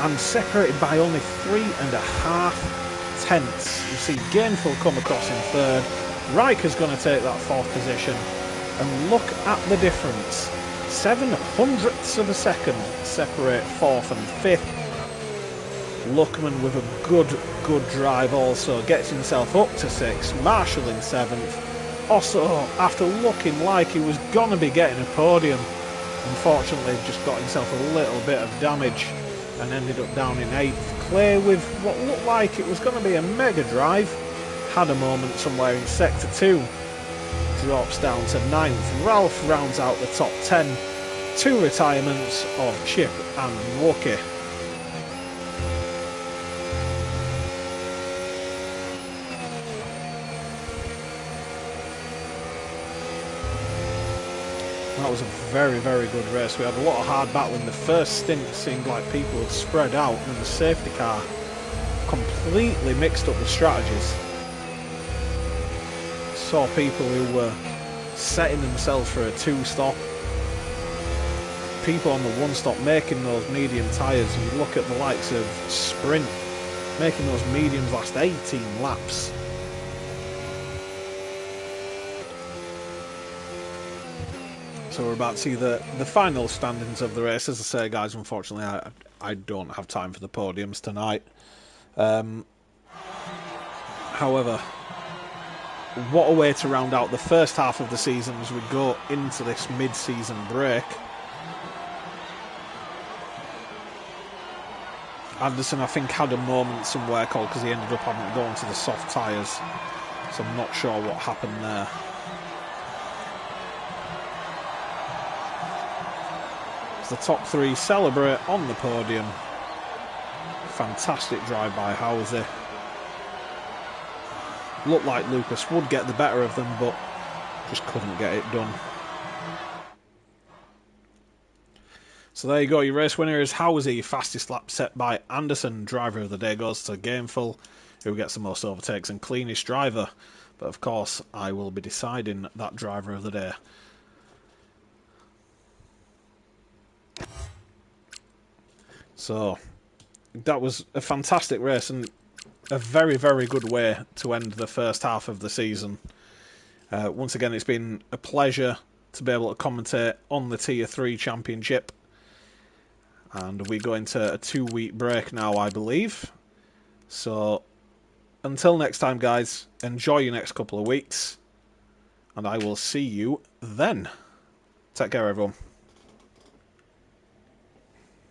and separated by only 3.5 tenths. You see Gainful come across in third. Riker's going to take that fourth position, and look at the difference. 7/100ths of a second separate fourth and fifth. Luckman with a good drive also gets himself up to sixth. Marshall in seventh. Also, after looking like he was going to be getting a podium, unfortunately just got himself a little bit of damage and ended up down in eighth. Clay, with what looked like it was going to be a mega drive, had a moment somewhere in sector 2. Drops down to ninth. Ralph rounds out the top 10. 2 retirements of Chip and Wookie. That was a very, very good race. We had a lot of hard battling. The first stint seemed like people had spread out, and the safety car completely mixed up the strategies. Saw people who were setting themselves for a 2-stop. People on the 1-stop making those medium tyres. You look at the likes of Sprint, making those mediums last 18 laps. So we're about to see the final standings of the race. As I say, guys, unfortunately, I don't have time for the podiums tonight. However, what a way to round out the first half of the season as we go into this mid-season break. Anderson, I think, had a moment somewhere called because he ended up having to go onto the soft tyres. So I'm not sure what happened there. The top 3 celebrate on the podium. Fantastic drive by Howsey. Looked like Lucas would get the better of them, but just couldn't get it done. So there you go, your race winner is Howsey. Fastest lap set by Anderson. Driver of the day goes to Gainful, who gets the most overtakes and cleanest driver. But of course, I will be deciding that driver of the day. So that was a fantastic race and a very, very good way to end the first half of the season. Once again, it's been a pleasure to be able to commentate on the Tier 3 Championship. And we go into a 2-week break now, I believe. So until next time, guys, enjoy your next couple of weeks. And I will see you then. Take care, everyone.